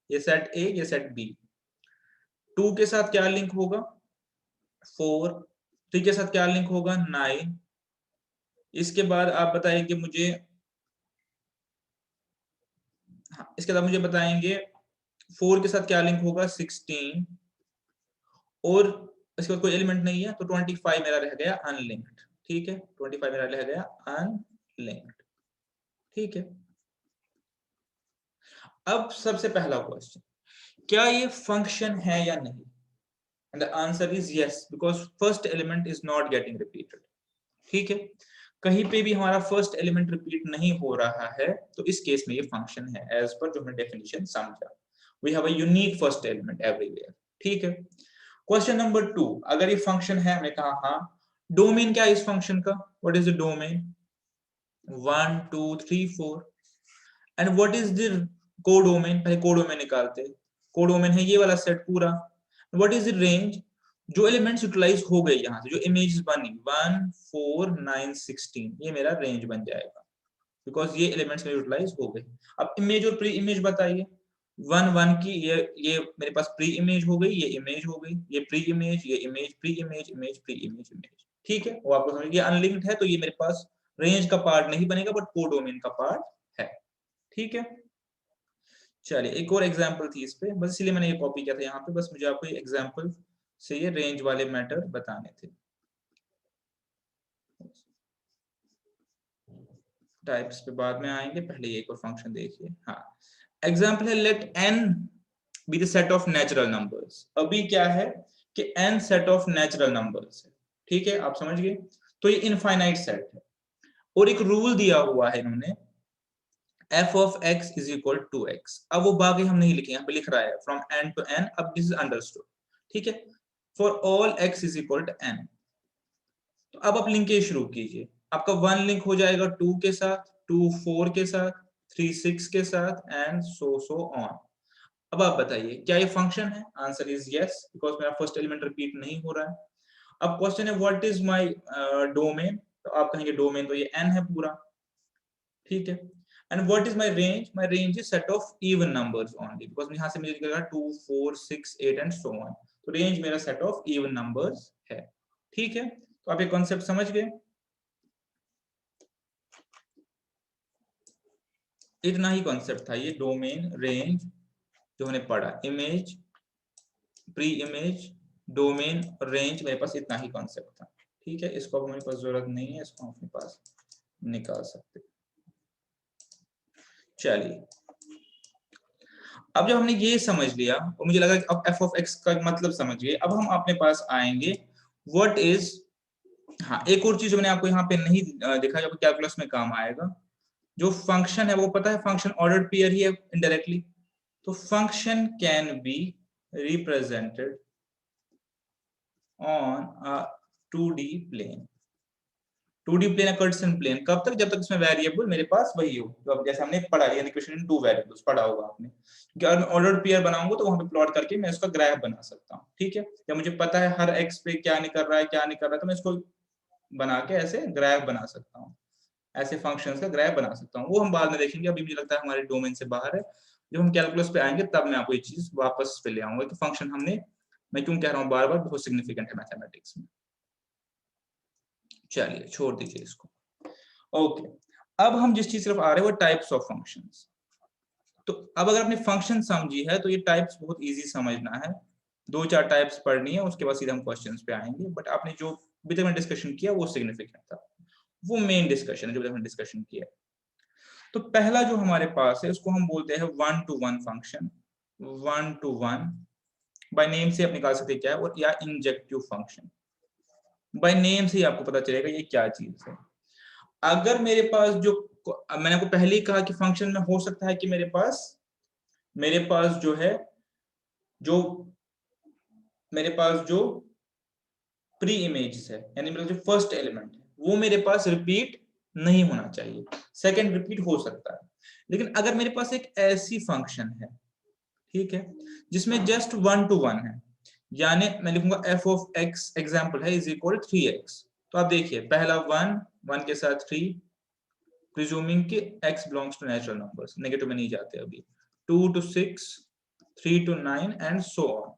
ये सेट ए, ये सेट बी। 2 के साथ क्या लिंक होगा? 4। 3 के साथ क्या लिंक होगा? 9। इसके बाद आप बताएंगे मुझे, हाँ, इसके बाद मुझे बताएंगे 4 के साथ क्या लिंक होगा? 16। और इसके बाद कोई एलिमेंट नहीं है तो 25 मेरा रह गया अनलिंक्ड। ठीक है, 25 मेरा रह गया अनलिंक्ड। ठीक है, अब सबसे पहला क्वेश्चन, क्या ये फंक्शन है या नहीं? And the answer is yes, because first element is not getting repeated. ठीक है, कहीं पे भी हमारा फर्स्ट एलिमेंट रिपीट नहीं हो रहा है, तो इस केस में ये फंक्शन है, एज पर जो हमने डेफिनेशन समझा। We have a unique first element everywhere. ठीक है, क्वेश्चन नंबर 2, अगर ये फंक्शन है, हमने कहा हाँ, डोमेन क्या है इस फंक्शन का? What is the domain? 1 2 3 4। And what is the codomain? पहले कोडोमेन निकालते हैं। कोडोमेन है ये वाला सेट पूरा। What is the range? जो एलिमेंट्स यूटिलाइज हो गए यहाँ से, जो इमेजेस बनी 1 4 9 16, ये मेरा रेंज बन जाएगा, बिकॉज ये एलिमेंट्स में यूटिलाइज हो गए। अब इमेज और प्री इमेज बताइए। 1 1 की ये मेरे पास प्री इमेज हो गई, ये इमेज हो गई, ये प्री इमेज, ये image, pre image, image, pre image, image. ठीक है, वो आपको समझ, ये अनलिंक्ड है तो ये मेरे पास रेंज का पार्ट नहीं बनेगा, बट कोडोमेन का पार्ट है। ठीक है, चलिए एक और एग्जांपल थी इस पे, बस इसलिए मैंने ये कॉपी किया था यहाँ पे, बस मुझे आपको एग्जांपल से ये रेंज वाले मैटर बताने थे। टाइप्स पे बाद में आएंगे, पहले ये एक और फंक्शन देखिए। हाँ, एग्जांपल है let n be the set of natural numbers. अभी क्या है कि n set of natural numbers है। ठीक है, आप समझ गए? तो ये इनफाइनाइट सेट है, और एक रूल दिया हुआ है इन्होंने, f of x is equal to x। अब वो बाकी हम नहीं लिखेंगे, यहाँ पे लिख रहा है from n to n, अब दिस इज अंडरस्टूड। ठीक है, for all x is equal to n। तो अब आप लिंकेज शुरू कीजिए। आपका 1 लिंक हो जाएगा 2 के साथ, 2 4 के साथ, 3 6 के साथ, एंड सो ऑन। अब आप बताइए क्या ये फंक्शन है? आंसर इज यस, बिकॉज मेरा फर्स्ट एलिमेंट रिपीट नहीं हो रहा है। अब क्वेश्चन है व्हाट इज माय डोमेन, तो आप कहेंगे डोमेन तो ये n है पूरा। ठीक है, and what is my range? My range is set of even numbers only, because यहां से मुझे दिखेगा 2 4 6 8 एंड सो ऑन, तो रेंज मेरा सेट ऑफ इवन नंबर्स है। ठीक है, तो आप ये कॉन्सेप्ट समझ गए। इतना ही कॉन्सेप्ट था ये, डोमेन, रेंज जो हमने पढ़ा, इमेज, प्री इमेज, डोमेन और रेंज, मेरे पास इतना ही कॉन्सेप्ट था। ठीक है, इसको अब हमारे पास जरूरत नहीं है, इसको हम अपने पास निकाल सकते। चलिए, अब जब हमने ये समझ लिया और मुझे लगा कि अब f of x का मतलब समझ गए, अब हम अपने पास आएंगे व्हाट इज, हाँ एक और चीज मैंने आपको यहाँ पे नहीं दिखा, जो कैलकुलस में काम आएगा। जो फंक्शन है वो पता है, फंक्शन ऑर्डर्ड पेयर ही है इनडायरेक्टली, तो function can be represented on a 2D plane. 2D plane है कार्टेशियन प्लेन, कब तक? जब तक इसमें वेरिएबल मेरे पास वही हो, तो अब जैसे हमने पढ़ा है इक्वेशन इन 2 वेरिएबल्स पढ़ा होगा आपने, क्योंकि अगर मैं ऑर्डर्ड पेयर बनाऊंगा तो वहां पे प्लॉट करके मैं इसका ग्राफ बना सकता हूँ। ठीक है, या मुझे पता है हर x पे क्या नहीं कर रहा है, क्या नहीं कर रहा है, तो मैं इसको बना के ऐसे ग्राफ बना सकता हूँ, ऐसे फंक्शंस का ग्राफ बना सकता हूँ। वो हम बाद में देखेंगे, अभी मुझे लगता है हमारे डोमेन से बाहर है। जब हम कैलकुलस पे आएंगे तब मैं आपको ये चीज वापस पे ले आऊंगा कि फंक्शन हमने, मैं क्यों कह रहा हूँ बार बार, बहुत सिग्निफिकेंट है मैथमेटिक्स में। चलिए छोड़ दीजिए इसको। ओके, अब हम जिस चीज तरफ आ रहे हैं वो टाइप्स ऑफ फंक्शंस। तो अब अगर आपने फंक्शन समझी है तो ये टाइप्स बहुत इजी समझना है। दो चार टाइप्स पढ़नी है, उसके बाद सीधा हम क्वेश्चंस पे आएंगे। बट आपने जो अभी तक डिस्कशन किया वो सिग्निफिकेंट था, वो मेन डिस्कशन है जो हमने डिस्कशन किया। तो पहला जो हमारे पास है उसको हम बोलते हैं one two one function. One two one by name से आप निकाल सकते हैं क्या है, और या इंजेक्टिव फंक्शन। बाय नेम से ही आपको पता चलेगा ये क्या चीज है। अगर मेरे पास जो मैंने आपको पहले ही कहा कि फंक्शन में हो सकता है कि मेरे पास जो है जो मेरे पास जो प्री इमेज है, यानी मेरा जो फर्स्ट एलिमेंट है वो मेरे पास रिपीट नहीं होना चाहिए, सेकंड रिपीट हो सकता है। लेकिन अगर मेरे पास एक ऐसी फंक्शन है, ठीक है, जिसमें जस्ट वन टू वन है, यानी मैं लिखूंगा एफ ऑफ एक्स एग्जाम्पल है इज इक्वल 3x। तो आप देखिए पहला वन, वन के साथ 3, प्रिज्यूमिंग कि x belongs to natural numbers, negative में नहीं जाते अभी, 2 to 6, 3 to 9 and so on.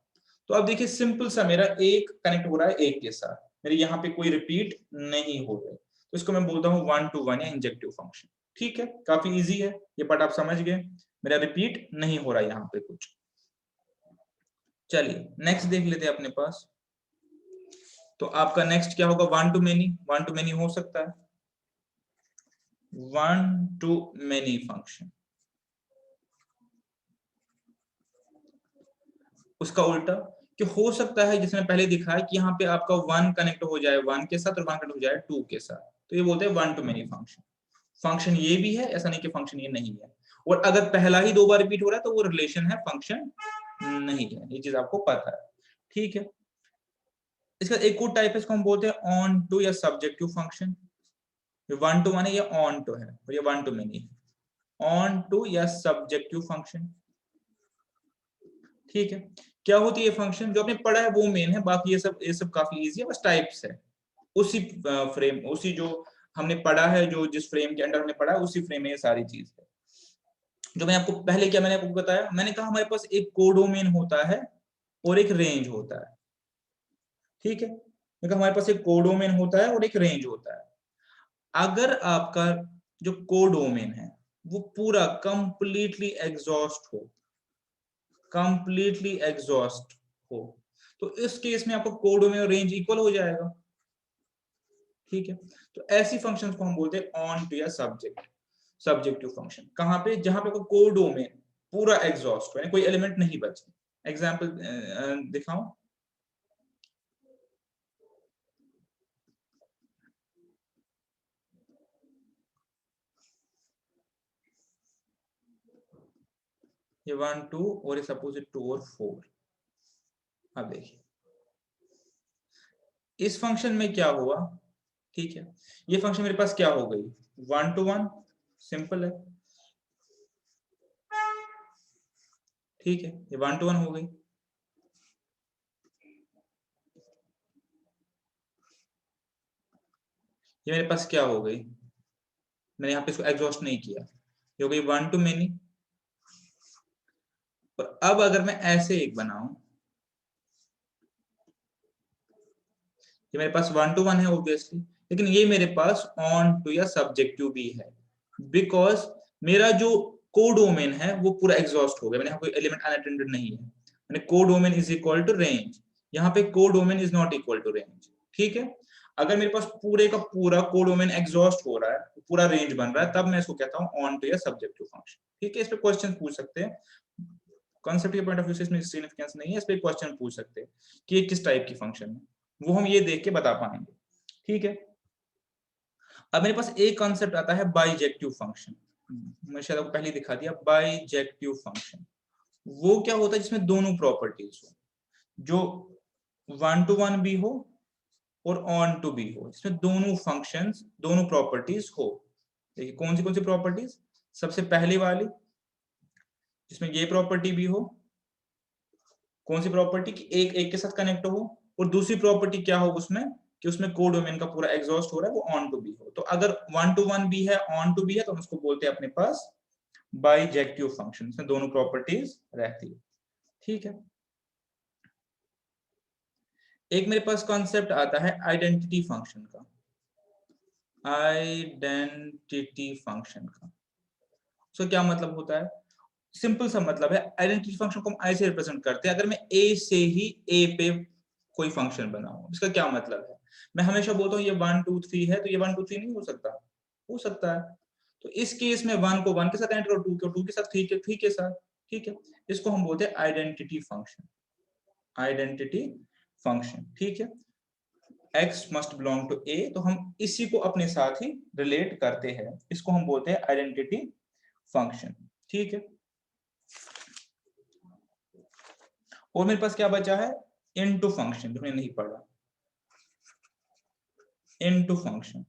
तो अब देखिए सिंपल सा मेरा एक कनेक्ट हो रहा है एक के साथ, मेरे यहाँ पे कोई रिपीट नहीं हो रहा है, तो इसको मैं बोलता हूँ वन टू वन या इंजेक्टिव फंक्शन। ठीक है, काफी इजी है ये पार्ट, आप समझ गए, मेरा रिपीट नहीं हो रहा है यहाँ पे कुछ। चलिए नेक्स्ट देख लेते हैं अपने पास। तो आपका नेक्स्ट क्या होगा, one two many. One two many हो सकता है, वन टू मेनी फंक्शन। उसका उल्टा कि हो सकता है, जिसमें पहले दिखा है कि यहाँ पे आपका वन कनेक्ट हो जाए वन के साथ और वन कनेक्ट हो जाए टू के साथ, तो ये बोलते हैं one two many function. Function ये भी है, ऐसा नहीं कि फंक्शन ये नहीं है। और अगर पहला ही दो बार रिपीट हो रहा है तो वो रिलेशन है, फंक्शन नहीं है, ये चीज आपको पता है। ठीक है, इसका एक और टाइप है, इसको हम बोलते हैं ऑन टू या सब्जेक्टिव फंक्शन। ये वन टू वन है, ये ऑन टू है, और ये वन टू मेनी है। ऑन टू या सब्जेक्टिव फंक्शन। ठीक है, क्या होती है फंक्शन, जो आपने पढ़ा है वो मेन है, बाकी ये सब काफी इजी है, बस टाइप्स है। उसी फ्रेम, उसी जो हमने पढ़ा है, जो जिस फ्रेम के अंडर हमने पढ़ा है उसी फ्रेम में ये सारी चीज है। जो मैं आपको पहले क्या मैंने आपको बताया, मैंने कहा हमारे पास एक कोडोमेन होता है और एक रेंज होता है। ठीक है, मैंने कहा हमारे पास एक कोडोमेन होता है और एक रेंज होता है। अगर आपका जो कोडोमेन है वो पूरा कंप्लीटली एग्जॉस्ट हो, कंप्लीटली एग्जॉस्ट हो, तो इस केस में आपका कोडोमेन और रेंज इक्वल हो जाएगा। ठीक है, तो ऐसी फंक्शंस को हम बोलते हैं ऑन टू या सब्जेक्टिव फंक्शन। कहां पे, जहां पे कोई कोडोमेन पूरा एग्जॉस्ट हो, कोई एलिमेंट नहीं बचे। एग्जांपल दिखाऊं, ये 1 2 और ये सपोज 2 और 4। अब देखिए इस फंक्शन में क्या हुआ। ठीक है, ये फंक्शन मेरे पास क्या हो गई, वन टू वन, सिंपल है। ठीक है, ये वन टू वन हो गई। ये मेरे पास क्या हो गई, मैंने यहाँ पे इसको एग्जॉस्ट नहीं किया, ये हो गई वन टू मेनी। और अब अगर मैं ऐसे एक बनाऊं, ये मेरे पास वन टू वन है ऑब्वियसली, लेकिन ये मेरे पास ऑन टू या सब्जेक्टिव भी है, बिकॉज मेरा जो कोडोमेन है वो पूरा एग्जॉस्ट हो गया, मैंने यहाँ कोई एलिमेंट अनअटेंडेड नहीं है। मैंने codomain is equal to range, यहाँ पे codomain is not equal to range. ठीक है, अगर मेरे पास पूरे का पूरा कोडोमेन एग्जॉस्ट हो रहा है, पूरा रेंज बन रहा है, तब मैं इसको कहता हूँ ऑन टू या सब्जेक्टिव फंक्शन। ठीक है, इस पे क्वेश्चन पूछ सकते हैं, कॉन्सेप्ट के पॉइंट ऑफ व्यू से इसमें सिग्निफिकेंस नहीं है, इस पे क्वेश्चन पूछ सकते हैं कि ये किस टाइप की फंक्शन है, वो हम ये देख के बता पाएंगे। ठीक है, अब मेरे पास एक कॉन्सेप्ट आता है बाइजेक्टिव फंक्शन, मैं शायद आपको पहले दिखा दिया। बाइजेक्टिव फंक्शन वो क्या होता है, जिसमें दोनों प्रॉपर्टीज हो, जो वन टू वन भी हो और ऑन टू भी हो, जिसमें दोनों फंक्शंस दोनों प्रॉपर्टीज हो। देखिए कौन सी प्रॉपर्टीज, सबसे पहली वाली जिसमें ये प्रॉपर्टी भी हो, कौन सी प्रॉपर्टी की एक एक के साथ कनेक्ट हो, और दूसरी प्रॉपर्टी क्या हो उसमें कि उसमें कोडोमेन का पूरा एग्जॉस्ट हो रहा है, वो ऑन टू भी हो। तो अगर वन टू वन भी है ऑन टू भी है तो हम उसको बोलते हैं अपने पास बाइजेक्टिव फंक्शन, इसमें दोनों प्रॉपर्टीज रहती है। ठीक है, एक मेरे पास कॉन्सेप्ट आता है आइडेंटिटी फंक्शन का, आइडेंटिटी फंक्शन का। उसका क्या मतलब होता है, सिंपल सा मतलब है, आइडेंटिटी फंक्शन को हम ऐसे रिप्रेजेंट करते हैं, अगर मैं ए से ही ए पे कोई फंक्शन बनाऊं, इसका क्या मतलब है, मैं हमेशा बोलता हूँ ये 1 2 3 है, तो ये 1 2 3 नहीं हो सकता है। तो इस केस में 1 को 1 के साथ एंटर और 2 को 2 के साथ, 3 के साथ, ठीक है। इसको हम बोलते हैं आइडेंटिटी फंक्शन, आइडेंटिटी फंक्शन, ठीक है। x must belong to a, तो हम इसी को अपने साथ ही रिलेट करते हैं, इसको हम बोलते हैं आइडेंटिटी फंक्शन, ठीक है। और मेरे पास क्या बचा है, इनटू फंक्शन, जो मैंने नहीं पढ़ा, इनटू फंक्शन।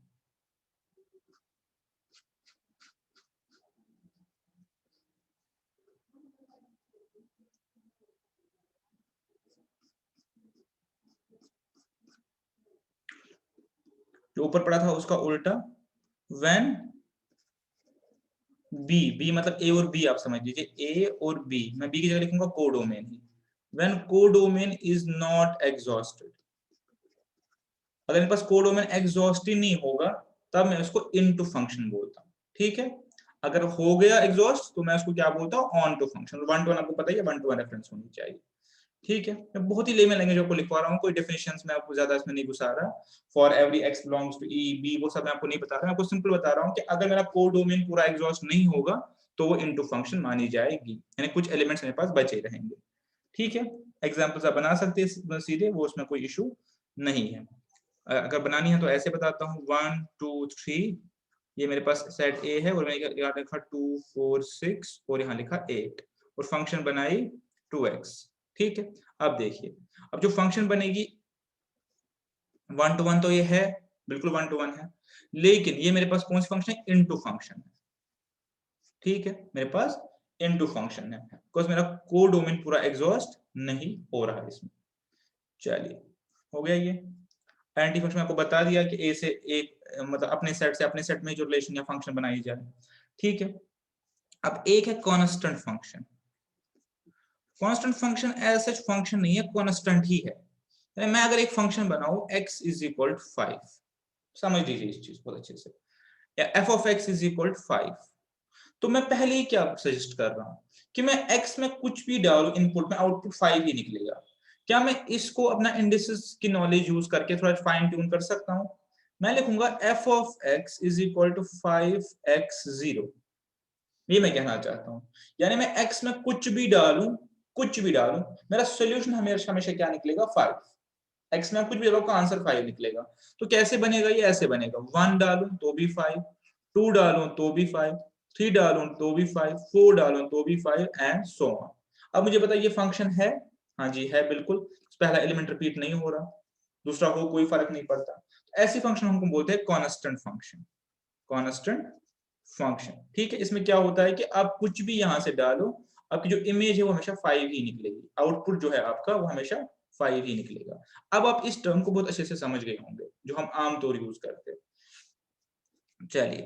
जो ऊपर पढ़ा था उसका उल्टा, व्हेन बी मतलब ए और बी, आप समझ लीजिए ए और बी, मैं बी की जगह लिखूंगा codomain he, when codomain is not exhausted, अगर मेरे पास कोडोमेन एग्जॉस्ट ही नहीं होगा तब मैं उसको इनटू फंक्शन बोलता हूँ, ठीक है। अगर हो गया एग्जॉस्ट तो मैं उसको क्या बोलता हूँ, ऑन टू फंक्शन। 1 to 1 आपको पता ही है, 1 to 1 रेफरेंस होनी चाहिए, ठीक है। मैं बहुत ही लेमन लैंग्वेज आपको लिखवा रहा हूँ, कोई डेफिनेशंस में आपको ज्यादा इसमें नहीं घुसा रहा, for every x belongs to E B वो सब मैं आपको नहीं बता रहा, मैं आपको सिंपल बता रहा हूँ कि अगर मेरा कोड डोमेन पूरा एग्जॉस्ट नहीं होगा तो वो इनटू फंक्शन मानी जाएगी, यानी कुछ एलिमेंट्स मेरे पास बचे रहेंगे, ठीक है। एग्जांपल्स आप बना सकते हैं सीधे, वो उसमें कोई इशू नहीं है। अगर बनानी है तो ऐसे बताता हूँ, 1 2 3, ये मेरे पास सेट ए है और मैंने यहाँ लिखा 2 4 6 और यहाँ लिखा 8 और फंक्शन बनाई 2x, ठीक है। अब देखिए, अब जो फंक्शन बनेगी 1 to 1 तो ये है, बिल्कुल 1 to 1 है, लेकिन ये मेरे पास कौन सी फंक्शन है, इनटू फंक्शन है, ठीक है। मेरे पास इनटू फंक्शन है बिकॉज मेरा कोड डोमेन पूरा एग्जॉस्ट नहीं हो रहा है इसमें। चलिए, हो गया ये आइडेंटिटी फंक्शन। आपको बता दिया कि ए से एक, मतलब अपने सेट से अपने सेट में जो रिलेशन या फंक्शन बनाई जाए, ठीक है। अब एक है constant function. Constant function as such function नहीं है, कांस्टेंट ही है। मैं अगर एक फंक्शन बनाऊं x इज इक्वल टू 5, समझ लीजिए इस चीज बहुत अच्छे से, या f of x is equal to 5, तो मैं पहले ही क्या सजेस्ट कर रहा हूं कि मैं x में कुछ भी डालूं इनपुट में, आउटपुट 5 ही निकलेगा। क्या मैं इसको अपना इंडिसेस की नॉलेज यूज करके थोड़ा फाइन ट्यून कर सकता हूं, मैं लिखूंगा f of x is equal to 5x0, ये मैं कहना चाहता हूं। यानी मैं x में कुछ भी डालूं, मेरा सोल्यूशन हमेशा हमेशा क्या निकलेगा, 5। x में कुछ भी डालो का आंसर 5 निकलेगा। तो कैसे बनेगा ये, ऐसे बनेगा, 1 डालूं तो भी 5, 2 डालूं तो भी 5, 3 डालूं तो भी 5, 4 डालूं तो भी 5 एंड सो ऑन। अब मुझे बताइए फंक्शन है, हाँ जी है बिल्कुल, पहला एलिमेंट रिपीट नहीं हो रहा, दूसरा हो कोई फर्क नहीं पड़ता। ऐसी फंक्शन हमको बोलते हैं कांस्टेंट फंक्शन, कांस्टेंट फंक्शन, ठीक है। इसमें क्या होता है कि आप कुछ भी यहां से डालो, आपकी जो इमेज है वो हमेशा 5 ही निकलेगी, आउटपुट जो है आपका वो हमेशा 5 ही निकलेगा। अब आप इस टर्म को बहुत अच्छे से समझ गए होंगे जो हम आमतौर यूज करते हैं। चलिए,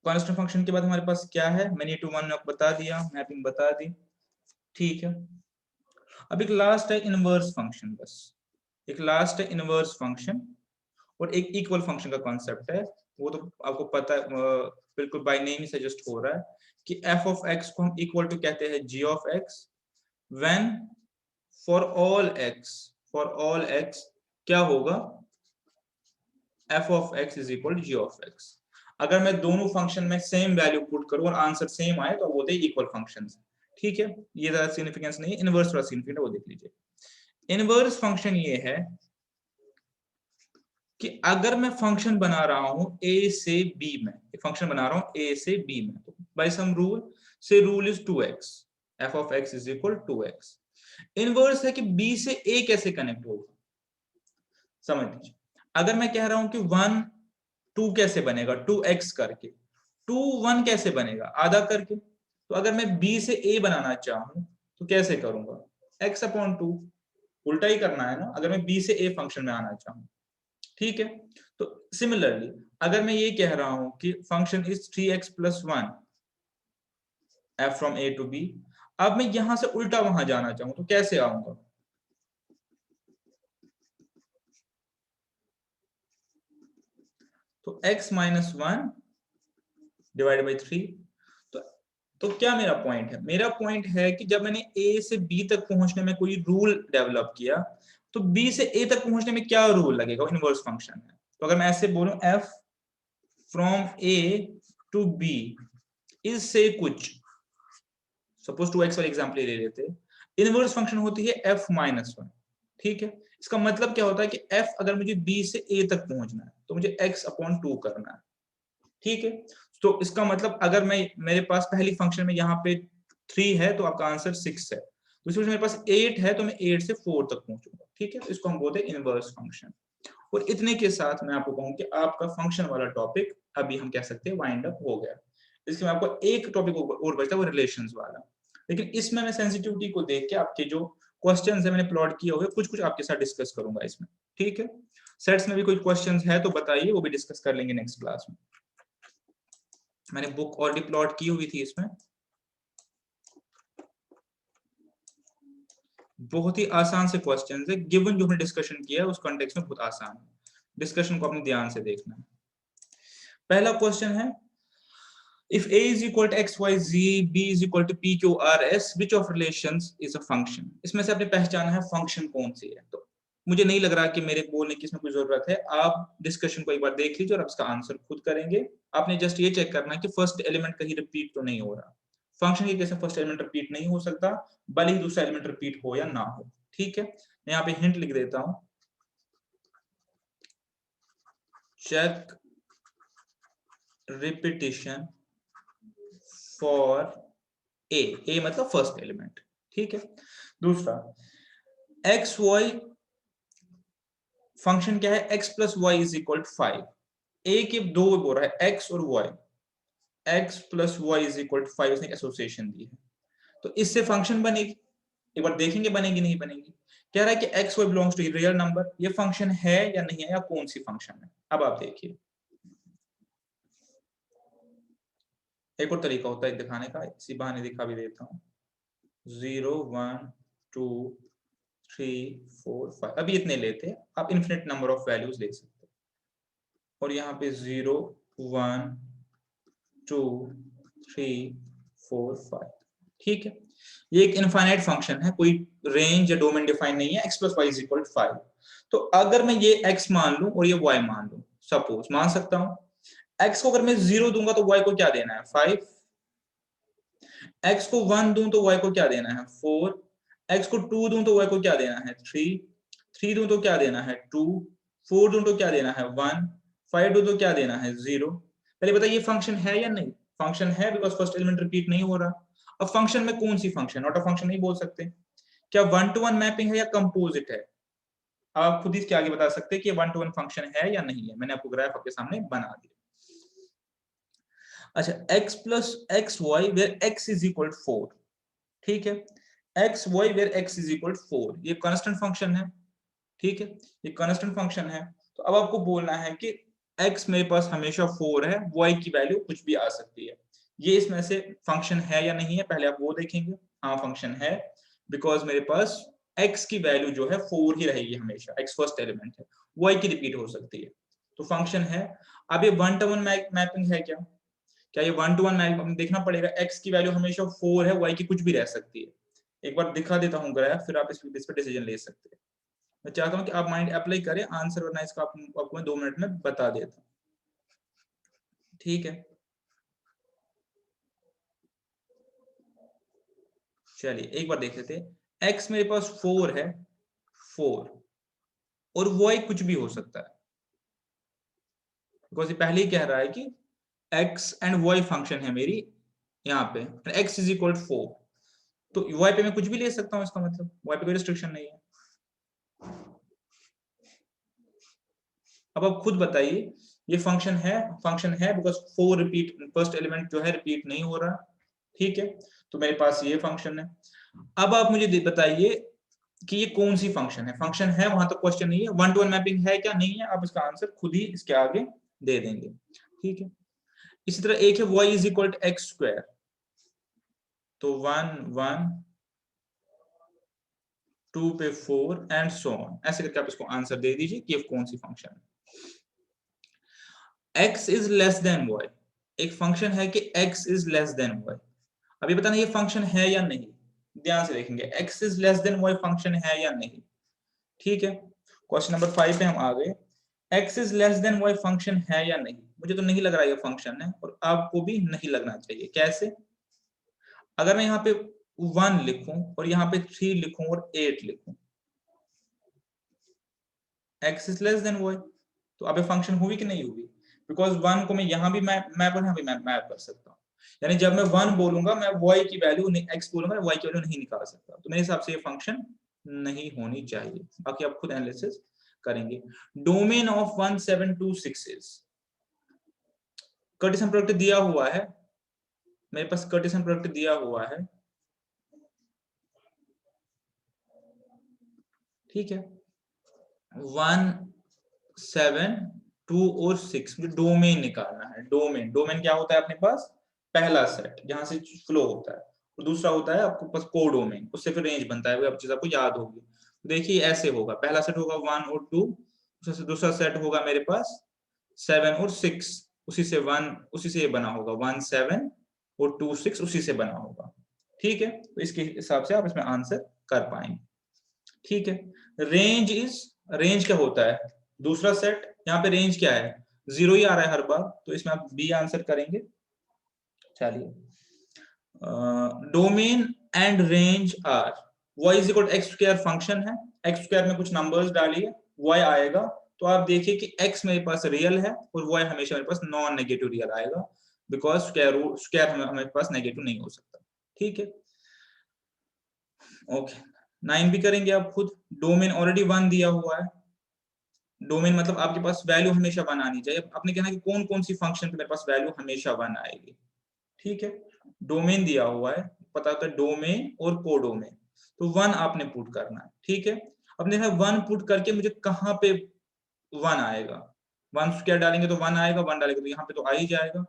कांस्टेंट फंक्शन के बाद हमारे पास क्या है, मैनी टू वन आपको बता दिया, मैपिंग बता दी, ठीक है। अब एक लास्ट है इनवर्स फंक्शन, बस एक लास्ट है इनवर्स फंक्शन, और एक इक्वल फंक्शन का कॉन्सेप्ट है, वो तो आपको पता है, बिल्कुल बाय नेम ही सजेस्ट हो रहा है कि f ऑफ x को हम इक्वल टू कहते हैं g of x, when for all x क्या होगा, f of x is equal to g of x। अगर मैं दोनों फंक्शन में सेम वैल्यू पुट करूं और आंसर सेम आए तो बोलते हैं इक्वल फंक्शंस, ठीक है। ये ज्यादा सिग्निफिकेंस नहीं है, इनवर्स थोड़ा सिग्निफिकेंट है, वो देख लीजिए। इनवर्स फंक्शन ये है कि अगर मैं फंक्शन बना रहा हूं a से b में, फंक्शन बना रहा हूं a से b में, तो बाय सम रूल से rule is 2x, f of x is equal 2x। Inverse है कि b से a कैसे कनेक्ट होगा, समझ लीजिए। अगर मैं कह रहा हूं कि 1 2 कैसे बनेगा, 2x करके, 2 1 कैसे बनेगा, आधा करके। तो अगर मैं b से a बनाना चाहूं तो कैसे करूंगा, x अपॉन 2, उल्टा ही करना है ना, अगर मैं b से a फंक्शन में आना चाहूं, ठीक है। तो सिमिलरली अगर मैं ये कह रहा हूं कि function is 3x plus 1 f from a to b, अब मैं यहां से उल्टा वहां जाना चाहूं तो कैसे आऊंगा, तो x माइनस 1 डिवाइडेड बाई 3, तो तो क्या मेरा पॉइंट है? मेरा पॉइंट है कि जब मैंने ए से बी तक पहुंचने में कोई रूल डेवलप किया, तो बी से ए तक पहुंचने में क्या रूल लगेगा? इनवर्स फंक्शन है। तो अगर मैं ऐसे बोलूं F from A to B is से कुछ, सपोज 2x वाली एग्जांपल ले लेते, इनवर्स फंक्शन होती है f माइनस 1। ठीक है, इसका मतलब क्या होता है कि f अगर मुझे b से a तक पहुंचना है तो मुझे x अपॉन 2 करना है। ठीक है, तो इसका मतलब अगर मैं, मेरे पास पहली फंक्शन में यहाँ पे 3 है तो आपका आंसर 6 है, दूसरी मेरे पास 8 है तो मैं 8 से 4 तक पहुंचूंगा। ठीक है, तो इसको हम बोलते हैं इनवर्स फंक्शन। और इतने के साथ मैं आपको कहूं कि आपका फंक्शन वाला टॉपिक अभी हम कह सकते हैं वाइंड अप हो गया। इसके में आपको एक टॉपिक और बचता है, वो रिलेशंस वाला। लेकिन इसमें मैं सेंसिटिविटी को देख के आपके जो क्वेश्चंस है मैंने प्लॉट किए हुए, कुछ कुछ आपके साथ डिस्कस करूंगा इसमें। ठीक है, सेट्स में भी कोई क्वेश्चंस है तो बताइए, वो भी डिस्कस कर लेंगे नेक्स्ट क्लास में। मैंने बुक ऑलरेडी प्लॉट की हुई थी इसमें। बहुत ही आसान से क्वेश्चंस है, गिवन जो हमने डिस्कशन किया है उस कॉन्टेक्स्ट में बहुत आसान है। डिस्कशन को अपने ध्यान से देखना है। पहला क्वेश्चन है, if a is equal to x y z, b is equal to p q r s, which of relations is a function? इसमें से आपने पहचाना है फंक्शन कौन सी है। तो मुझे नहीं लग रहा कि मेरे बोलने की इसमें कोई जरूरत है, आप डिस्कशन को एक बार देख लीजिए और आप इसका आंसर खुद करेंगे। आपने जस्ट ये चेक करना है कि फर्स्ट एलिमेंट कहीं रिपीट तो नहीं हो रहा। फंक्शन के केस में फर्स्ट एलिमेंट रिपीट नहीं हो सकता, भले ही दूसरा एलिमेंट रिपीट हो या ना हो। ठीक है, मैं यहाँ पे हिंट लिख देता हूं, चेक रिपीटिशन फॉर ए मतलब फर्स्ट एलिमेंट। ठीक है, दूसरा एक्स वाई फंक्शन क्या है, x plus y is equal to 5। A के दो बोल रहा है x और y, x plus y is equal to 5, उसने एसोसिएशन दी है। तो इससे फंक्शन बनेगी, एक बार देखेंगे बनेगी नहीं बनेगी। कह रहा है कि x y belongs to real number, ये फंक्शन है या नहीं है, या कौन सी फंक्शन है। अब आप देखिए, एक और तरीका होता है दिखाने का, इसी बहाने दिखा भी देता हूँ। 0 1 2 3 4 5, अभी इतने लेते हैं, आप इन्फिनिट नंबर ऑफ वैल्यूज ले सकते हैं। और यहाँ पे 0 1 2 3 4 5। ठीक है, ये एक इनफाइनाइट फंक्शन है, कोई रेंज या डोमेन डिफाइन नहीं है। x plus y is equal to 5। तो अगर मैं ये x मान लूं और ये y मान लूं, सपोज मान सकता हूं, x को अगर मैं 0 दूंगा तो y को क्या देना है, 5। x को 1 दूं तो y को क्या देना है, 4। x को 2 दूं तो y को क्या देना है, 3। 3 दूं तो क्या देना है, 2। 4 दूं तो क्या देना है, 1। 5 दूं तो क्या देना है, 0। पहले बताइए फंक्शन है या नहीं। फंक्शन है, बिकॉज फर्स्ट एलिमेंट रिपीट नहीं हो रहा। अब फंक्शन में कौन सी फंक्शन, नॉट अ फंक्शन नहीं बोल सकते। क्या 1 to 1 मैपिंग है या कंपोजिट है। आप खुद ही इसके आगे बता सकते हैं कि 1 to 1 फंक्शन है या नहीं है। मैंने आपको ग्राफ आपके सामने बना दिया। अच्छा, x plus x y where x is equal to 4। ठीक है, x y where x is equal to 4, ये कांस्टेंट फंक्शन है। ठीक है, ये कांस्टेंट फंक्शन है। तो अब आपको बोलना है कि x मेरे पास हमेशा 4 है, y की वैल्यू कुछ भी आ सकती है। ये इसमें से फंक्शन है या नहीं है, पहले आप वो देखेंगे। हाँ फंक्शन है, बिकॉज मेरे पास x की वैल्यू जो है 4 ही रहेगी हमेशा, x फर्स्ट एलिमेंट है, y की रिपीट हो सकती है, तो फंक्शन है। अब ये 1 to 1 मैपिंग है क्या, क्या ये 1 to 1 मैपिंग, देखना पड़ेगा। x की वैल्यू हमेशा 4 है, y की कुछ भी रह सकती है। एक बार दिखा देता हूँ ग्राफ, फिर आप इस पर डिसीजन ले सकते हैं। मैं चाहता हूं कि आप माइंड अप्लाई करें आंसर, वरना इसका आपको मैं 2 मिनट में बता देता हूं। ठीक है, चलिए एक बार देख लेते हैं। x मेरे पास 4 है, 4, और y कुछ भी हो सकता है, बिकॉज ये पहले ही कह रहा है कि x एंड y फंक्शन है मेरी यहाँ पे, x इज इक्वल टू 4। तो y पे मैं कुछ भी ले सकता हूँ, इसका मतलब y पे कोई रिस्ट्रिक्शन नहीं है। अब आप खुद बताइए, ये फंक्शन है बिकॉज 4 रिपीट, फर्स्ट एलिमेंट जो है रिपीट नहीं हो रहा। ठीक है, तो मेरे पास ये फंक्शन है। अब आप मुझे बताइए कि ये कौन सी फंक्शन है। फंक्शन है, वहां तक क्वेश्चन नहीं है। 1 to 1 मैपिंग है क्या, नहीं है, आप इसका आंसर खुद ही इसके आगे दे देंगे। ठीक है, इसी तरह एक है y is equal to x square, तो 1 1 2 पे 4 एंड सो ऑन, ऐसे करके आप इसको आंसर दे दीजिए कि ये कौन सी फंक्शन है। x is less than y, एक फंक्शन है कि x is less than y। अभी बताना ये फंक्शन है या नहीं, ध्यान से देखेंगे, x is less than y function है या नहीं। ठीक है, क्वेश्चन नंबर 5 पे हम आ गए। x is less than y function है या नहीं, मुझे तो नहीं लग रहा ये फंक्शन है और आपको भी नहीं लगना चाहिए। कैसे? अगर मैं यहाँ पे 1 लिखूं और यहाँ पे 3 लिखूं और 8 लिखूं, x is less than y, तो अब ये फंक्शन हुई कि नहीं हुई? बिकॉज 1 को मैं यहाँ भी मैप और यहाँ भी मैप कर सकता हूँ। यानी जब मैं 1 बोलूंगा मैं y की वैल्यू x बोलूंगा, y की वैल्यू नहीं निकाल सकता, तो मेरे हिसाब से ये फंक्शन नहीं होनी चाहिए। बाकी आप खुद एनालिसिस करेंगे। Domain of 1726 is, Cartesian product दिया हुआ है मेरे पास, कार्टेशियन प्रोडक्ट दिया हुआ है। ठीक है, 1 7 2 और 6, मुझे डोमेन निकालना है। डोमेन क्या होता है अपने पास? पहला सेट जहां से फ्लो होता है, और दूसरा होता है आपके पास कोडोमेन, उससे फिर रेंज बनता है, वो चीज आपको याद होगी। देखिए ऐसे होगा, पहला सेट होगा 1 और 2, दूसरा सेट होगा मेरे पास 7 और 6, उसी से ये बना होगा 1 7 और 2 6, उसी से बना होगा। ठीक है, तो इसके हिसाब से आप इसमें आंसर कर पाएंगे। ठीक है, रेंज क्या होता है? दूसरा सेट, यहाँ पे रेंज क्या है? 0 ही आ रहा है हर बार, तो इसमें आप बी आंसर करेंगे। चलिए, domain and range are y is equal x square function है, एक्स स्क्वायर में कुछ नंबर्स डालिए, y आएगा। तो आप देखिए कि x मेरे पास रियल है और y हमेशा मेरे पास नॉन नेगेटिव रियल आएगा, बिकॉज स्क्वायर हमारे पास नेगेटिव नहीं हो सकता। ठीक है, ओके, 9 भी करेंगे आप खुद। डोमेन ऑलरेडी 1 दिया हुआ है, डोमेन मतलब आपके पास वैल्यू हमेशा 1 आनी चाहिए। आपने कहना कि कौन कौन सी फंक्शन पे मेरे पास वैल्यू हमेशा 1 आएगी। ठीक है, डोमेन दिया हुआ है, पता होता है डोमेन और कोडोमेन, तो 1 आपने पुट करना है। ठीक है, अब देखना 1 पुट करके मुझे कहाँ पे 1 आएगा। 1 स्क्वायर डालेंगे तो 1 आएगा, 1 डालेंगे तो यहाँ पे तो आ ही जाएगा।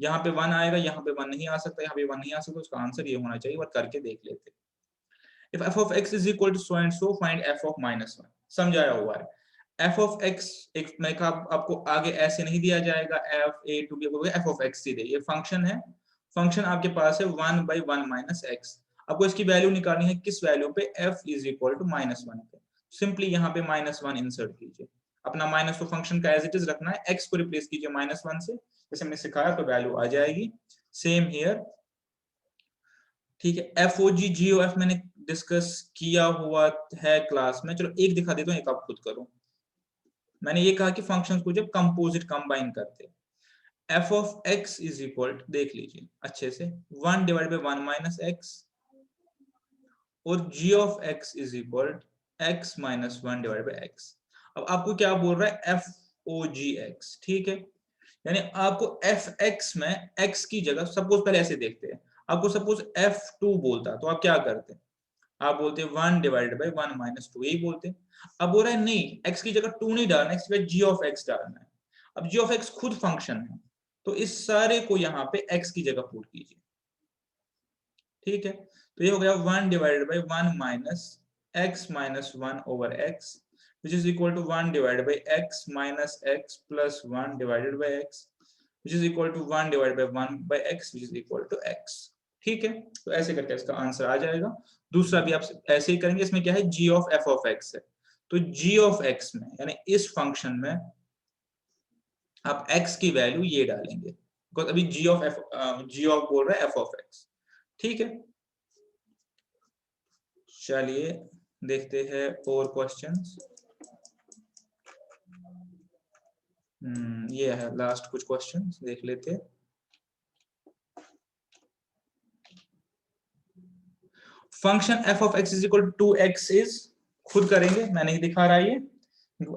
यहाँ पे 1 आएगा, यहाँ पे 1 नहीं आ सकता, यहाँ पे 1 नहीं आ सकता, उसका आंसर ये होना चाहिए। और करके देख लेते। If f of x is equal to so and so, find f of minus 1, समझाया हुआ है। f of x एक मैं कहा आपको आगे ऐसे नहीं दिया जाएगा, f a to b, f of x सीधे, ये फंक्शन है। फंक्शन आपके पास है 1 by 1 minus x। आपको इसकी वैल्यू निकालनी है, किस वैल्यू पे? f is equal to -1 पे। सिंपली यहाँ पे -1 इंसर्ट कीजिए। अपना माइनस तो फंक्शन का एज इट इज रखना है, x को रिप्लेस कीजिए -1 से, जैसे मैंने सिखाया, तो वैल्यू आ जाएगी। Same here. ठीक है, एफ ओ जी जी ओ एफ मैंने डिस्कस किया हुआ है क्लास में, चलो एक दिखा देता हूँ, एक आप खुद करो। मैंने ये कहा कि फंक्शंस को जब कंपोजिट कंबाइन करते, F of X is equal, देख लीजिए अच्छे से, 1 डिवाइड बाई 1 माइनस एक्स, और G of X is equal X minus 1 divide by X. अब आपको क्या बोल रहा है? F O G X. ठीक है, यानी आपको एफ एक्स में एक्स की जगह, सपोज पहले ऐसे देखते हैं, आपको सपोज f2 बोलता, तो आप क्या करते? आप बोलते 1 डिवाइडेड बाई 1 माइनस 2, यही बोलते। अब बोल रहा है नहीं, x की जगह 2 नहीं डालना, x की जगह g ऑफ x डालना है। अब g ऑफ x खुद फंक्शन है, तो इस सारे को यहाँ पे x की जगह पुट कीजिए। ठीक है, तो ये हो गया 1 divided by 1 minus x minus 1 over x, which is equal to 1 divided by x minus x plus 1 divided by x, which is equal to 1 divided by 1 by x, which is equal to x। ठीक है, तो ऐसे करके इसका answer आ जाएगा। दूसरा भी आप ऐसे ही करेंगे। इसमें क्या है? g of f of x है, तो g ऑफ x में, यानी इस फंक्शन में आप x की वैल्यू ये डालेंगे, बिकॉज अभी g of f, g of बोल रहा है f ऑफ x। ठीक है, चलिए देखते हैं और क्वेश्चंस। ये है लास्ट कुछ क्वेश्चंस, देख लेते हैं। Function f of x is equal to 2x is, खुद करेंगे, मैं नहीं दिखा रहा, ये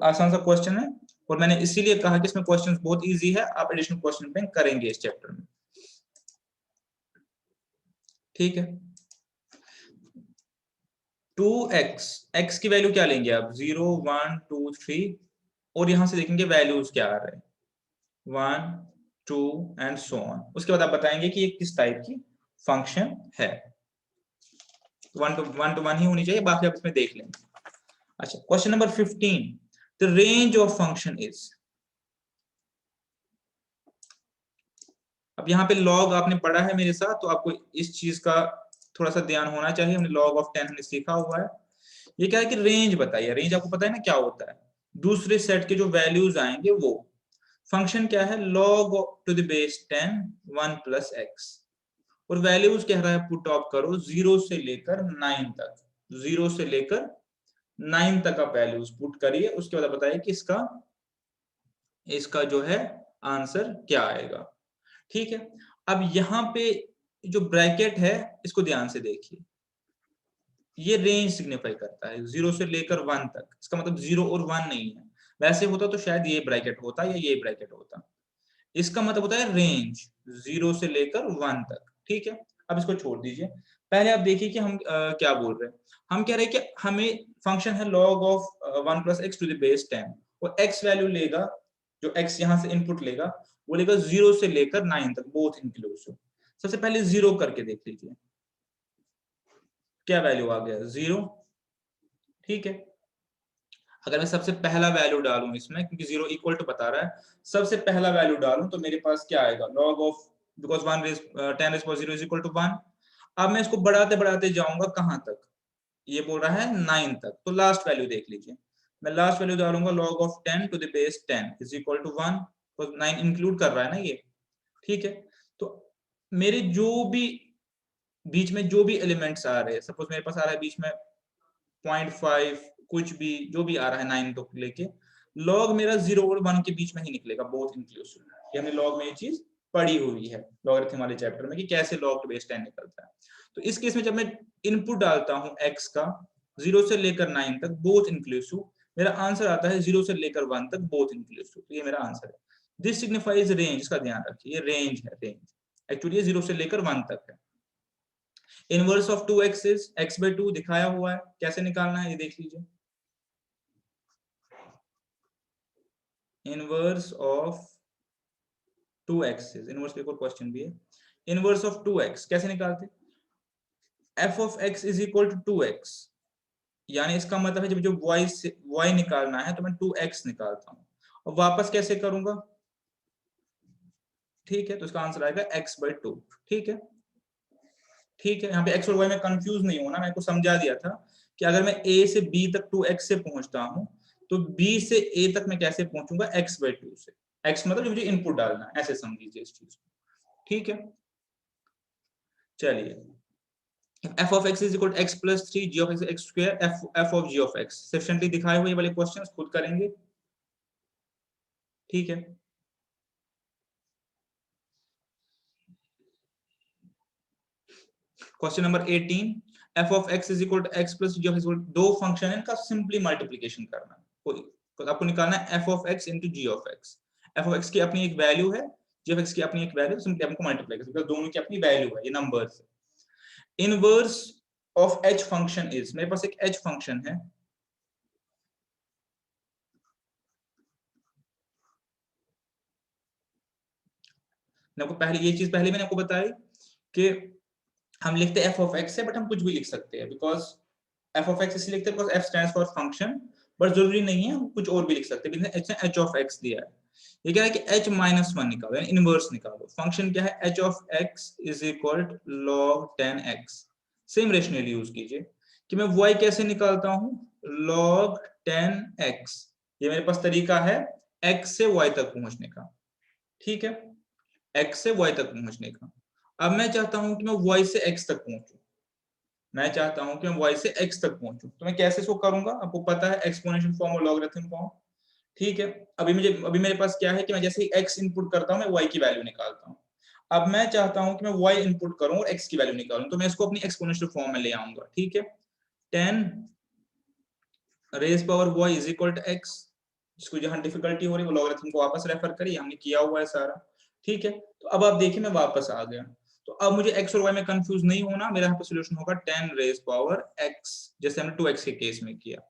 आसान सा क्वेश्चन है, और मैंने इसीलिए कहा कि इसमें क्वेश्चंस बहुत इजी है, आप एडिशनल क्वेश्चन बैंक करेंगे इस चैप्टर में। ठीक है, 2x, x की वैल्यू क्या लेंगे आप? 0 1 2 3, और यहां से देखेंगे वैल्यूज क्या आ रहे हैं, 1 2 एंड सो ऑन। उसके बाद आप बताएंगे कि ये किस टाइप की फंक्शन है। 1 to 1 ही होनी चाहिए, बाकी आप इसमें देख लेंगे। अच्छा, question number 15, the range of function is, अब यहाँ पे लॉग आपने पढ़ा है मेरे साथ, तो आपको इस चीज का थोड़ा सा ध्यान होना चाहिए। हमने log of 10 हमने सीखा हुआ है। ये क्या है कि रेंज बताइए, रेंज आपको पता है ना क्या होता है, दूसरे सेट के जो वैल्यूज आएंगे वो। फंक्शन क्या है, log to the base 10 1 plus x, और वैल्यूज कह रहा है पुट ऑफ करो 0 से लेकर 9 तक, 0 से लेकर 9 तक आप वैल्यूज पुट करिए, उसके बाद बताइए कि इसका इसका जो है आंसर क्या आएगा। ठीक है, अब यहाँ पे जो ब्रैकेट है इसको ध्यान से देखिए, ये रेंज सिग्निफाई करता है 0 से लेकर 1 तक, इसका मतलब 0 और 1 नहीं है। वैसे होता तो शायद ये ब्रैकेट होता या ये ब्रैकेट होता, इसका मतलब होता है रेंज 0 से लेकर 1 तक। ठीक है, अब इसको छोड़ दीजिए, पहले आप देखिए कि हम क्या बोल रहे हैं। हम कह रहे हैं कि हमें फंक्शन है log of 1 plus x to the base 10, वो x वैल्यू लेगा, जो x यहां से इनपुट लेगा वो लेगा 0 से लेकर 9 तक, बोथ इंक्लूसिव। सबसे पहले 0 करके देख लीजिए क्या वैल्यू आ गया, 0। ठीक है, अगर मैं सबसे पहला वैल्यू डालूं इसमें, क्योंकि 0 इक्वल टू बता रहा है, सबसे पहला वैल्यू डालूं तो मेरे पास क्या आएगा, log of, because 10 raise power 0 is equal to 1। अब मैं इसको बढ़ाते बढ़ाते जाऊंगा कहां तक, ये बोल रहा है 9 तक, तो लास्ट वैल्यू देख लीजिए, मैं लास्ट वैल्यू डालूंगा log of 10 to the base 10 is equal to 1, तो 9 इंक्लूड कर रहा है ना ये। ठीक है, तो मेरे जो भी बीच में जो भी एलिमेंट्स आ रहे हैं, सपोज मेरे पास आ रहा है बीच में 0.5, कुछ भी जो भी आ रहा है 9 तो लेके, लॉग मेरा 0 और 1 के बीच में ही निकलेगा, बोथ इंक्लूसिव। ये हमने लॉग में ये चीज पढ़ी हुई है लॉगरिथम वाले चैप्टर में कि कैसे लॉग टू बेस 10 निकलता है। तो इस केस में जब मैं इनपुट डालता हूं x का 0 से लेकर 9 तक बोथ इंक्लूसिव, मेरा आंसर आता है 0 से लेकर 1 तक बोथ इंक्लूसिव, तो ये मेरा आंसर है। दिस सिग्निफाइज रेंज, इसका ध्यान रखिए, ये रेंज है, रेंज एक्चुअली ये 0 से लेकर 1 तक है। Inverse of 2x is x/2 दिखाया हुआ है, कैसे निकालना है ये देख लीजिए। Inverse of 2x is, inverse का एक और क्वेश्चन भी है, इनवर्स ऑफ 2x कैसे निकालते, f of x is equal to 2x, यानी इसका मतलब है जब जो y निकालना है तो मैं 2x निकालता हूं, और वापस कैसे करूंगा। ठीक है, तो इसका आंसर आएगा x/2। ठीक है, ठीक है, यहाँ पे x और y में कंफ्यूज नहीं होना, मैं आपको समझा दिया था कि अगर मैं a से b तक 2x से पहुंचता हूं, तो b से a तक मैं कैसे पहुंचूंगा, x/2 से। x मतलब जो मुझे इनपुट डालना है, ऐसे समझिए इस चीज को। ठीक है, चलिए, f of x is equal to x plus 3 g of x x square f of g of x sufficiently दिखाए हुए वाले क्वेश्चंस खुद करेंगे। ठीक है, question number 18, f of x is equal to x plus g of x equal to, दो function है इनका सिंपली मल्टीप्लिकेशन करना, कोई तो आपको निकालना है f of x into g of x। f of x की अपनी एक वैल्यू है, g of x की अपनी एक वैल्यू, सिंपली आपको मल्टीप्लाई करना है, दोनों की अपनी वैल्यू है, ये numbers. Inverse of h function is, मेरे पास एक h फंक्शन है, आपको पहले ये चीज पहले मैंने आपको बताई कि हम लिखते हैं f of x है, बट हम कुछ भी लिख सकते हैं, बिकॉज f of x इसलिए लिखते हैं because f stands for function, but जरूरी नहीं है, हम कुछ और भी लिख सकते हैं। h of x दिया है, ये क्या है कि h माइनस 1 निकालो, यानी इनवर्स निकालो। फंक्शन क्या है, h of x is equal log 10x। Same rational use कीजिए कि मैं y कैसे निकालता हूं, log 10x। ये मेरे पास तरीका है x से y तक पहुंचने का। ठीक है, x से y तक पहुंचने का। अब मैं चाहता हूं कि मैं y से x तक पहुंचूं, मैं चाहता हूं कि मैं y से x तक पहुंचूं, तो मैं कैसे इसको करूंगा, आपको पता है एक्सपोनेंशियल फॉर्म और लॉगरिथम फॉर्म। ठीक है, अभी मेरे पास क्या है कि मैं जैसे ही x इनपुट करता हूं मैं y की वैल्यू निकालता हूं। अब मैं चाहता हूं कि मैं y इनपुट करूं और x की वैल्यू निकालूं, तो मैं इसको अपनी एक्सपोनेंशियल फॉर्म में ले आऊंगा। ठीक है, 10 raise power y is equal to x, इसको जहां डिफिकल्टी हो रही है वो लॉगरिथम को वापस रेफर करिए, हमने किया हुआ है सारा। ठीक है, तो अब आप देखिए मैं वापस आ गया, तो अब मुझे x और y में कंफ्यूज नहीं होना, मेरा यहाँ पे सोल्यूशन होगा 10 रेज पावर x, जैसे हमने 2x के केस में किया।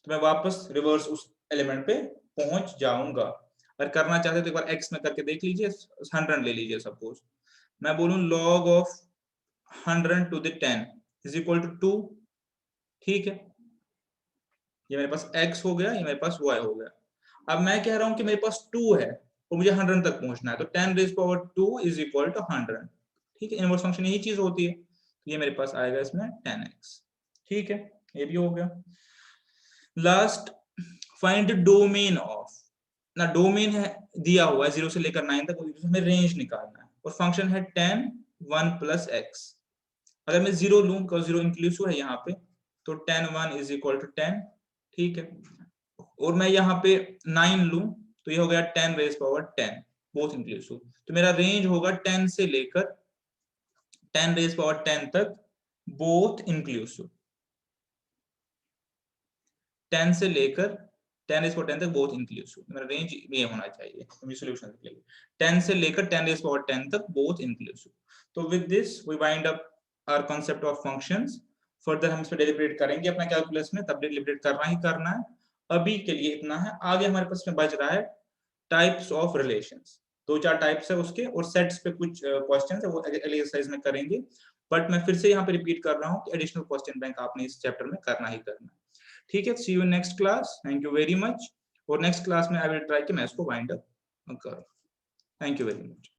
तो मैं वापस रिवर्स उस एलिमेंट पे पहुंच जाऊंगा। अगर करना चाहते तो एक बार x में करके देख लीजिए, 100 ले लीजिए, सपोज मैं बोलूं log of 100 to the 10 is equal to 2। ठीक है, ये मेरे पास x हो गया, ये मेरे पास y हो गया। अब मैं कह रहा हूं कि मेरे पास 2 है, और मुझे 100 तक पहुंचना है, तो 10 raise power 2 is equal to 100। ठीक है, इनवर्स फंक्शन यही चीज होती है, तो ये मेरे पास आएगा इसमें 10x। ठीक है, ये भी हो गया। लास्ट, फाइंड डोमेन ऑफ, ना डोमेन है दिया हुआ है 0 से लेकर 9 तक, हमें रेंज निकालना है, और फंक्शन है 10 1 प्लस x। अगर मैं 0 लूं, बिकॉज 0 इंक्लूसिव है यहाँ पे, तो 10 1 इज इक्वल टू 10। ठीक है, और मैं यहाँ पे 9 लूं, तो ये हो गया 10 रेज पावर 10, बोथ इंक्लूसिव। तो मेरा रेंज होगा 10 से लेकर 10 रेज पावर 10 तक, बोथ इंक्लूसिव। 10 से लेकर 10 रेज पावर 10 तक बोथ इंक्लूसिव, मेरा रेंज ये होना चाहिए, तो मुझे सॉल्यूशन निकलेगी 10 से लेकर 10 रेज पावर 10 तक बोथ इंक्लूसिव। तो with this we wind up our concept of functions. Further हम इस पर डेलिब्रेट करेंगे अपना कैलकुलस में, तब डेलिब्रेट करना ही करना है। अभी के लिए इतना है, आगे हमारे पास में बच रहा है टाइप्स ऑफ रिलेशंस। 2-4 टाइप्स है उसके, और सेट्स पे कुछ क्वेश्चंस है, वो अगले एक्सरसाइज में करेंगे। बट मैं फिर से यहाँ पे रिपीट कर रहा हूँ कि एडिशनल क्वेश्चन बैंक आपने इस चैप्टर में करना ही करना है। ठीक है, see you next class, thank you very much. और नेक्स्ट क्लास में आई विल ट्राई कि मैं इसको वाइंड अप करूं। Thank you very much.